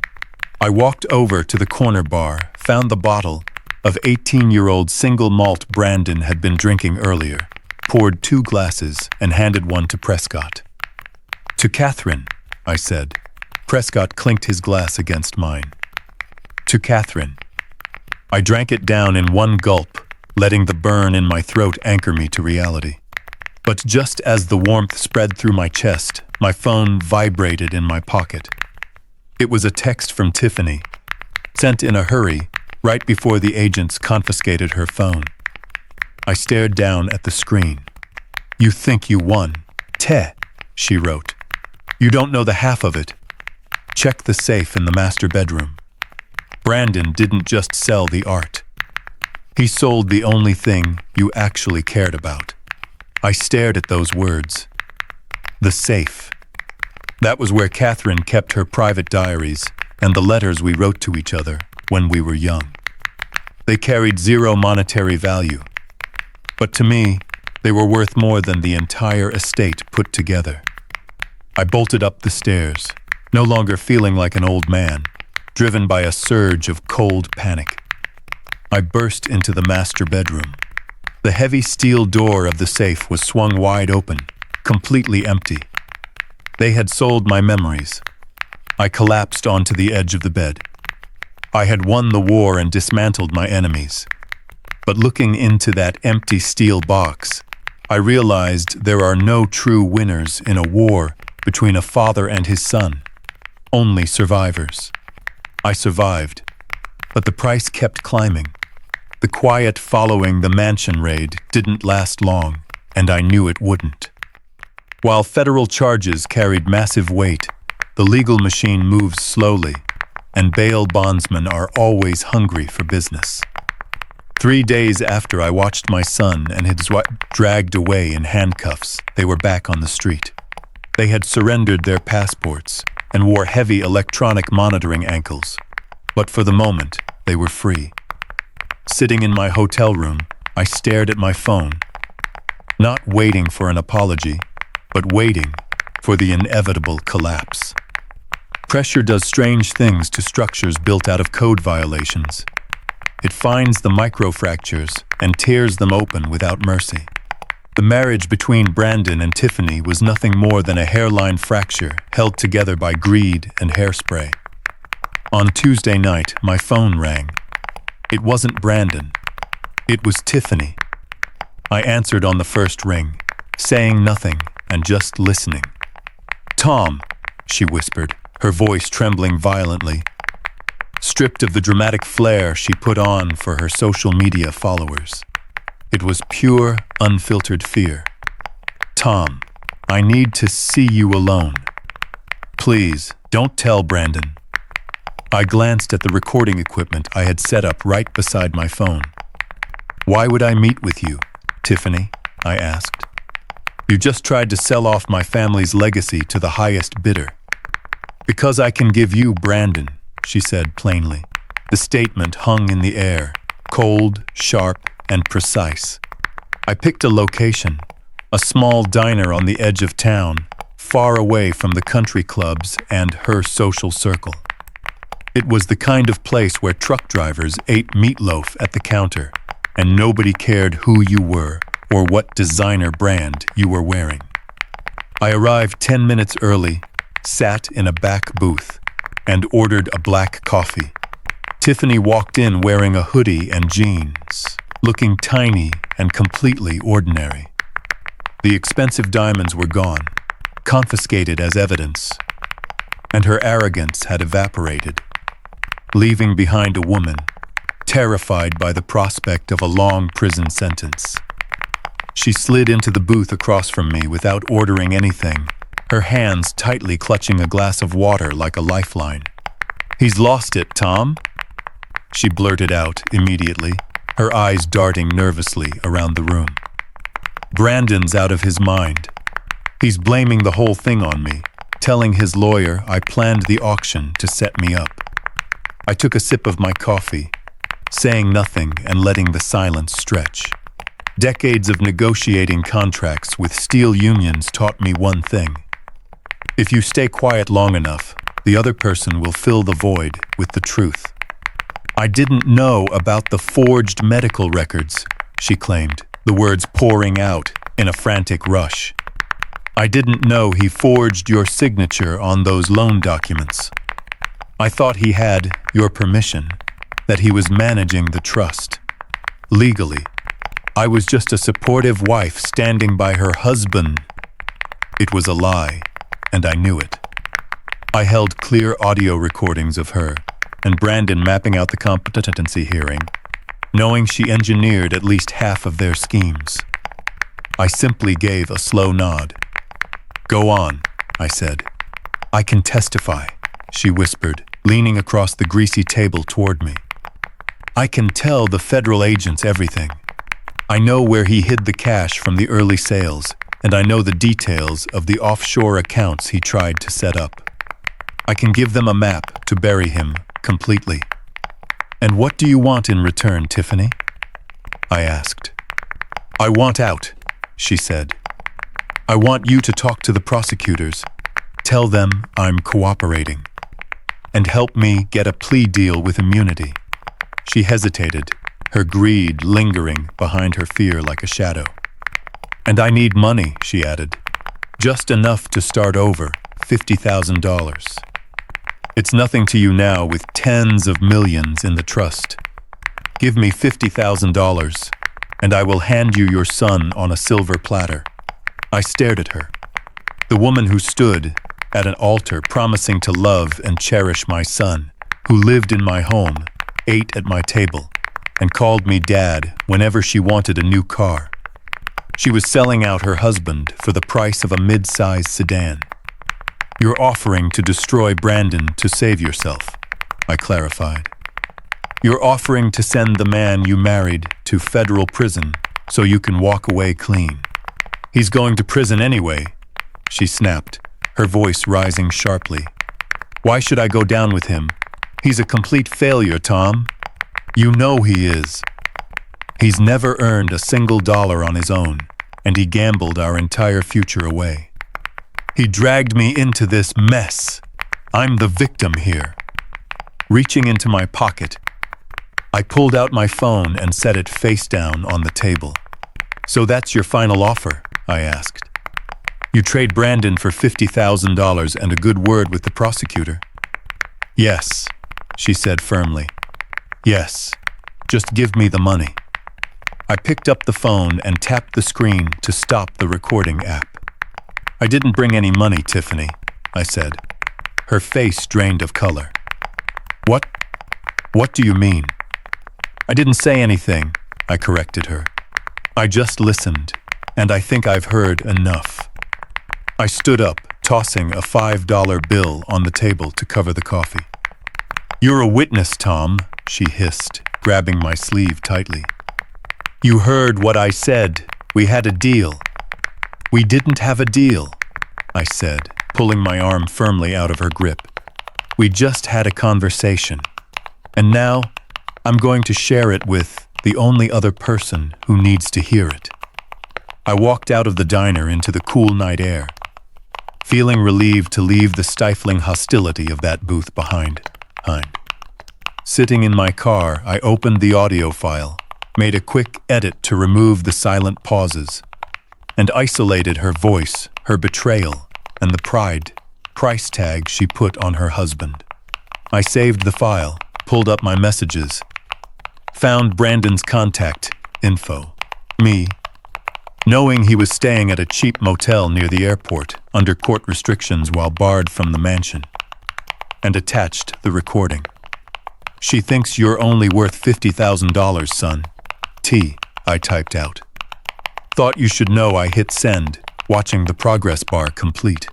I walked over to the corner bar, found the bottle of 18-year-old single malt Brandon had been drinking earlier, poured 2 glasses, and handed one to Prescott. "To Catherine," I said. Prescott clinked his glass against mine. "To Catherine." I drank it down in one gulp, letting the burn in my throat anchor me to reality. But just as the warmth spread through my chest, my phone vibrated in my pocket. It was a text from Tiffany, sent in a hurry, right before the agents confiscated her phone. I stared down at the screen. "You think you won. Te," she wrote. "You don't know the half of it. Check the safe in the master bedroom. Brandon didn't just sell the art. He sold the only thing you actually cared about." I stared at those words. The safe. That was where Catherine kept her private diaries and the letters we wrote to each other when we were young. They carried 0 monetary value. But to me, they were worth more than the entire estate put together. I bolted up the stairs, no longer feeling like an old man, driven by a surge of cold panic. I burst into the master bedroom. The heavy steel door of the safe was swung wide open, completely empty. They had sold my memories. I collapsed onto the edge of the bed. I had won the war and dismantled my enemies. But looking into that empty steel box, I realized there are no true winners in a war between a father and his son. Only survivors. I survived, but the price kept climbing. The quiet following the mansion raid didn't last long, and I knew it wouldn't. While federal charges carried massive weight, the legal machine moves slowly, and bail bondsmen are always hungry for business. 3 days after I watched my son and his wife dragged away in handcuffs, they were back on the street. They had surrendered their passports and wore heavy electronic monitoring ankles. But for the moment, they were free. Sitting in my hotel room, I stared at my phone, not waiting for an apology, but waiting for the inevitable collapse. Pressure does strange things to structures built out of code violations. It finds the microfractures and tears them open without mercy. The marriage between Brandon and Tiffany was nothing more than a hairline fracture held together by greed and hairspray. On Tuesday night, my phone rang. It wasn't Brandon. It was Tiffany. I answered on the first ring, saying nothing and just listening. "Tom," she whispered, her voice trembling violently, stripped of the dramatic flair she put on for her social media followers. It was pure, unfiltered fear. "Tom, I need to see you alone. Please, don't tell Brandon." I glanced at the recording equipment I had set up right beside my phone. "Why would I meet with you, Tiffany?" I asked. "You just tried to sell off my family's legacy to the highest bidder." "Because I can give you Brandon," she said plainly. The statement hung in the air, cold, sharp, and precise. I picked a location, a small diner on the edge of town, far away from the country clubs and her social circle. It was the kind of place where truck drivers ate meatloaf at the counter, and nobody cared who you were or what designer brand you were wearing. I arrived 10 minutes early, sat in a back booth, and ordered a black coffee. Tiffany walked in wearing a hoodie and jeans, looking tiny and completely ordinary. The expensive diamonds were gone, confiscated as evidence, and her arrogance had evaporated, leaving behind a woman terrified by the prospect of a long prison sentence. She slid into the booth across from me without ordering anything, her hands tightly clutching a glass of water like a lifeline. "He's lost it, Tom," she blurted out immediately, her eyes darting nervously around the room. "Brandon's out of his mind. He's blaming the whole thing on me, telling his lawyer I planned the auction to set me up." I took a sip of my coffee, saying nothing and letting the silence stretch. Decades of negotiating contracts with steel unions taught me one thing. If you stay quiet long enough, the other person will fill the void with the truth. "I didn't know about the forged medical records," she claimed, the words pouring out in a frantic rush. "I didn't know he forged your signature on those loan documents. I thought he had your permission, that he was managing the trust. Legally, I was just a supportive wife standing by her husband." It was a lie, and I knew it. I held clear audio recordings of her and Brandon mapping out the competency hearing, knowing she engineered at least half of their schemes. I simply gave a slow nod. "Go on," I said. "I can testify," she whispered, leaning across the greasy table toward me. "I can tell the federal agents everything. I know where he hid the cash from the early sales, and I know the details of the offshore accounts he tried to set up. I can give them a map to bury him completely." "And what do you want in return, Tiffany?" I asked. "I want out," she said. "I want you to talk to the prosecutors, tell them I'm cooperating, and help me get a plea deal with immunity." She hesitated, her greed lingering behind her fear like a shadow. "And I need money," she added. "Just enough to start over, $50,000. It's nothing to you now with tens of millions in the trust. Give me $50,000, and I will hand you your son on a silver platter." I stared at her. The woman who stood at an altar promising to love and cherish my son, who lived in my home, ate at my table, and called me dad whenever she wanted a new car. She was selling out her husband for the price of a mid-sized sedan. "You're offering to destroy Brandon to save yourself," I clarified. "You're offering to send the man you married to federal prison so you can walk away clean. He's going to prison anyway," she snapped, her voice rising sharply. "Why should I go down with him? He's a complete failure, Tom." You know he is. He's never earned a single dollar on his own, and he gambled our entire future away. He dragged me into this mess. I'm the victim here. Reaching into my pocket, I pulled out my phone and set it face down on the table. So that's your final offer? I asked. You trade Brandon for $50,000 and a good word with the prosecutor? Yes, she said firmly. Yes, just give me the money. I picked up the phone and tapped the screen to stop the recording app. I didn't bring any money, Tiffany, I said. Her face drained of color. What? What do you mean? I didn't say anything, I corrected her. I just listened, and I think I've heard enough. I stood up, tossing a $5 bill on the table to cover the coffee. You're a witness, Tom, she hissed, grabbing my sleeve tightly. You heard what I said. We had a deal. We didn't have a deal, I said, pulling my arm firmly out of her grip. We just had a conversation. And now, I'm going to share it with the only other person who needs to hear it. I walked out of the diner into the cool night air, feeling relieved to leave the stifling hostility of that booth behind. Sitting in my car, I opened the audio file, made a quick edit to remove the silent pauses, and isolated her voice, her betrayal, and the price tag she put on her husband. I saved the file, pulled up my messages, found Brandon's contact info, me, knowing he was staying at a cheap motel near the airport under court restrictions while barred from the mansion, and attached the recording. She thinks you're only worth $50,000, son. I typed out. Thought you should know. I hit send, watching the progress bar complete.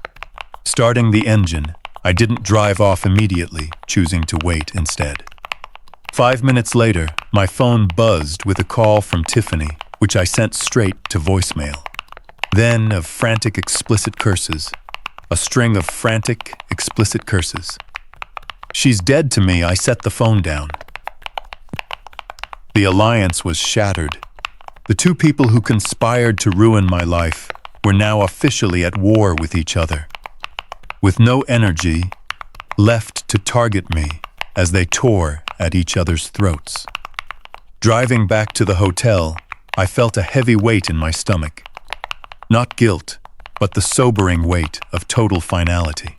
Starting the engine, I didn't drive off immediately, choosing to wait instead. 5 minutes later, my phone buzzed with a call from Tiffany, which I sent straight to voicemail. Then of frantic explicit curses. A string of frantic explicit curses. She's dead to me. I set the phone down. The alliance was shattered. The two people who conspired to ruin my life were now officially at war with each other, with no energy left to target me as they tore at each other's throats. Driving back to the hotel, I felt a heavy weight in my stomach. Not guilt, but the sobering weight of total finality.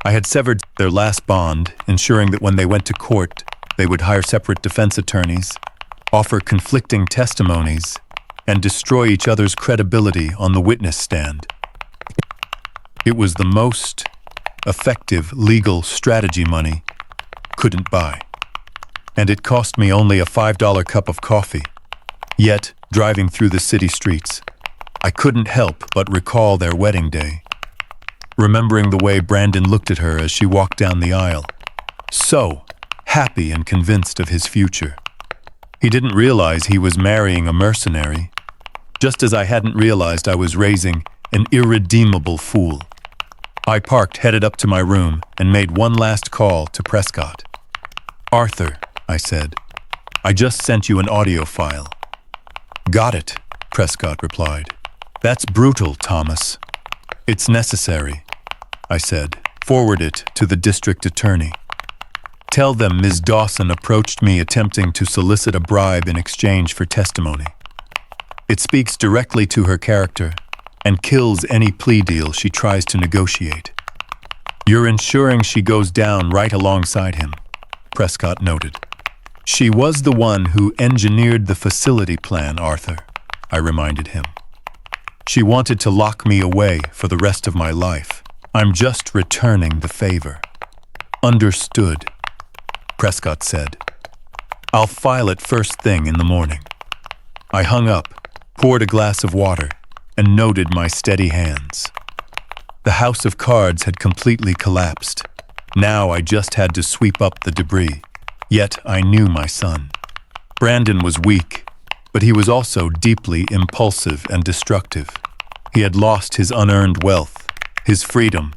I had severed their last bond, ensuring that when they went to court, they would hire separate defense attorneys, offer conflicting testimonies, and destroy each other's credibility on the witness stand. It was the most effective legal strategy money couldn't buy. And it cost me only a $5 cup of coffee. Yet, driving through the city streets, I couldn't help but recall their wedding day, remembering the way Brandon looked at her as she walked down the aisle, so happy and convinced of his future. He didn't realize he was marrying a mercenary, just as I hadn't realized I was raising an irredeemable fool. I parked, headed up to my room, and made one last call to Prescott. Arthur, I said, I just sent you an audio file. Got it, Prescott replied. That's brutal, Thomas. It's necessary, I said. Forward it to the district attorney. Tell them Ms. Dawson approached me attempting to solicit a bribe in exchange for testimony. It speaks directly to her character and kills any plea deal she tries to negotiate. You're ensuring she goes down right alongside him, Prescott noted. She was the one who engineered the facility plan, Arthur, I reminded him. She wanted to lock me away for the rest of my life. I'm just returning the favor. Understood, Prescott said. I'll file it first thing in the morning. I hung up, poured a glass of water, and noted my steady hands. The house of cards had completely collapsed. Now I just had to sweep up the debris. Yet I knew my son. Brandon was weak, but he was also deeply impulsive and destructive. He had lost his unearned wealth, his freedom,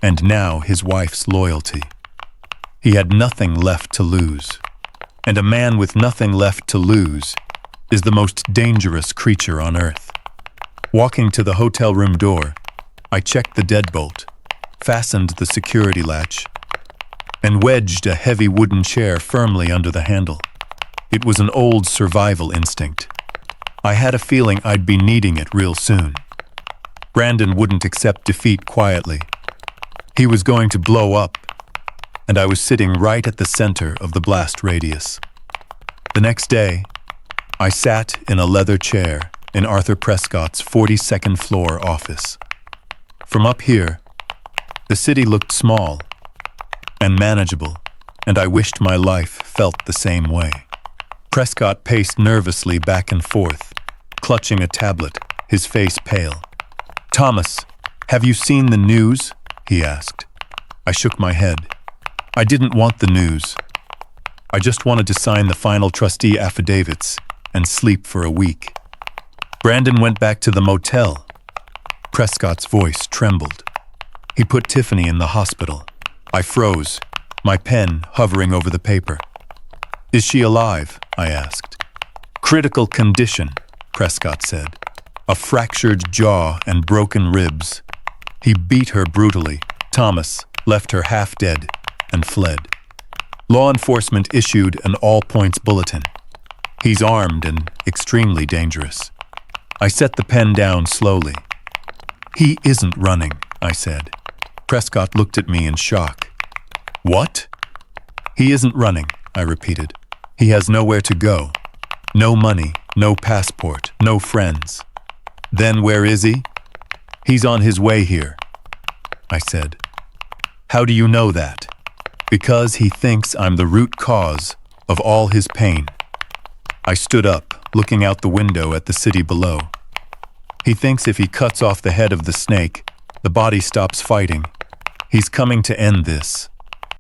and now his wife's loyalty. He had nothing left to lose. And a man with nothing left to lose is the most dangerous creature on earth. Walking to the hotel room door, I checked the deadbolt, fastened the security latch, and wedged a heavy wooden chair firmly under the handle. It was an old survival instinct. I had a feeling I'd be needing it real soon. Brandon wouldn't accept defeat quietly. He was going to blow up, and I was sitting right at the center of the blast radius. The next day, I sat in a leather chair in Arthur Prescott's 42nd floor office. From up here, the city looked small and manageable, and I wished my life felt the same way. Prescott paced nervously back and forth, clutching a tablet, his face pale. "Thomas, have you seen the news?" he asked. I shook my head. I didn't want the news. I just wanted to sign the final trustee affidavits and sleep for a week. Brandon went back to the motel. Prescott's voice trembled. He put Tiffany in the hospital. I froze, my pen hovering over the paper. "Is she alive?" I asked. "Critical condition," Prescott said. "A fractured jaw and broken ribs. He beat her brutally. Thomas left her half dead and fled. Law enforcement issued an all-points bulletin. He's armed and extremely dangerous." I set the pen down slowly. "He isn't running," I said. Prescott looked at me in shock. "What?" "He isn't running," I repeated. "He has nowhere to go. No money, no passport, no friends." "Then where is he?" "He's on his way here," I said. "How do you know that?" "Because he thinks I'm the root cause of all his pain." I stood up, looking out the window at the city below. "He thinks if he cuts off the head of the snake, the body stops fighting. He's coming to end this."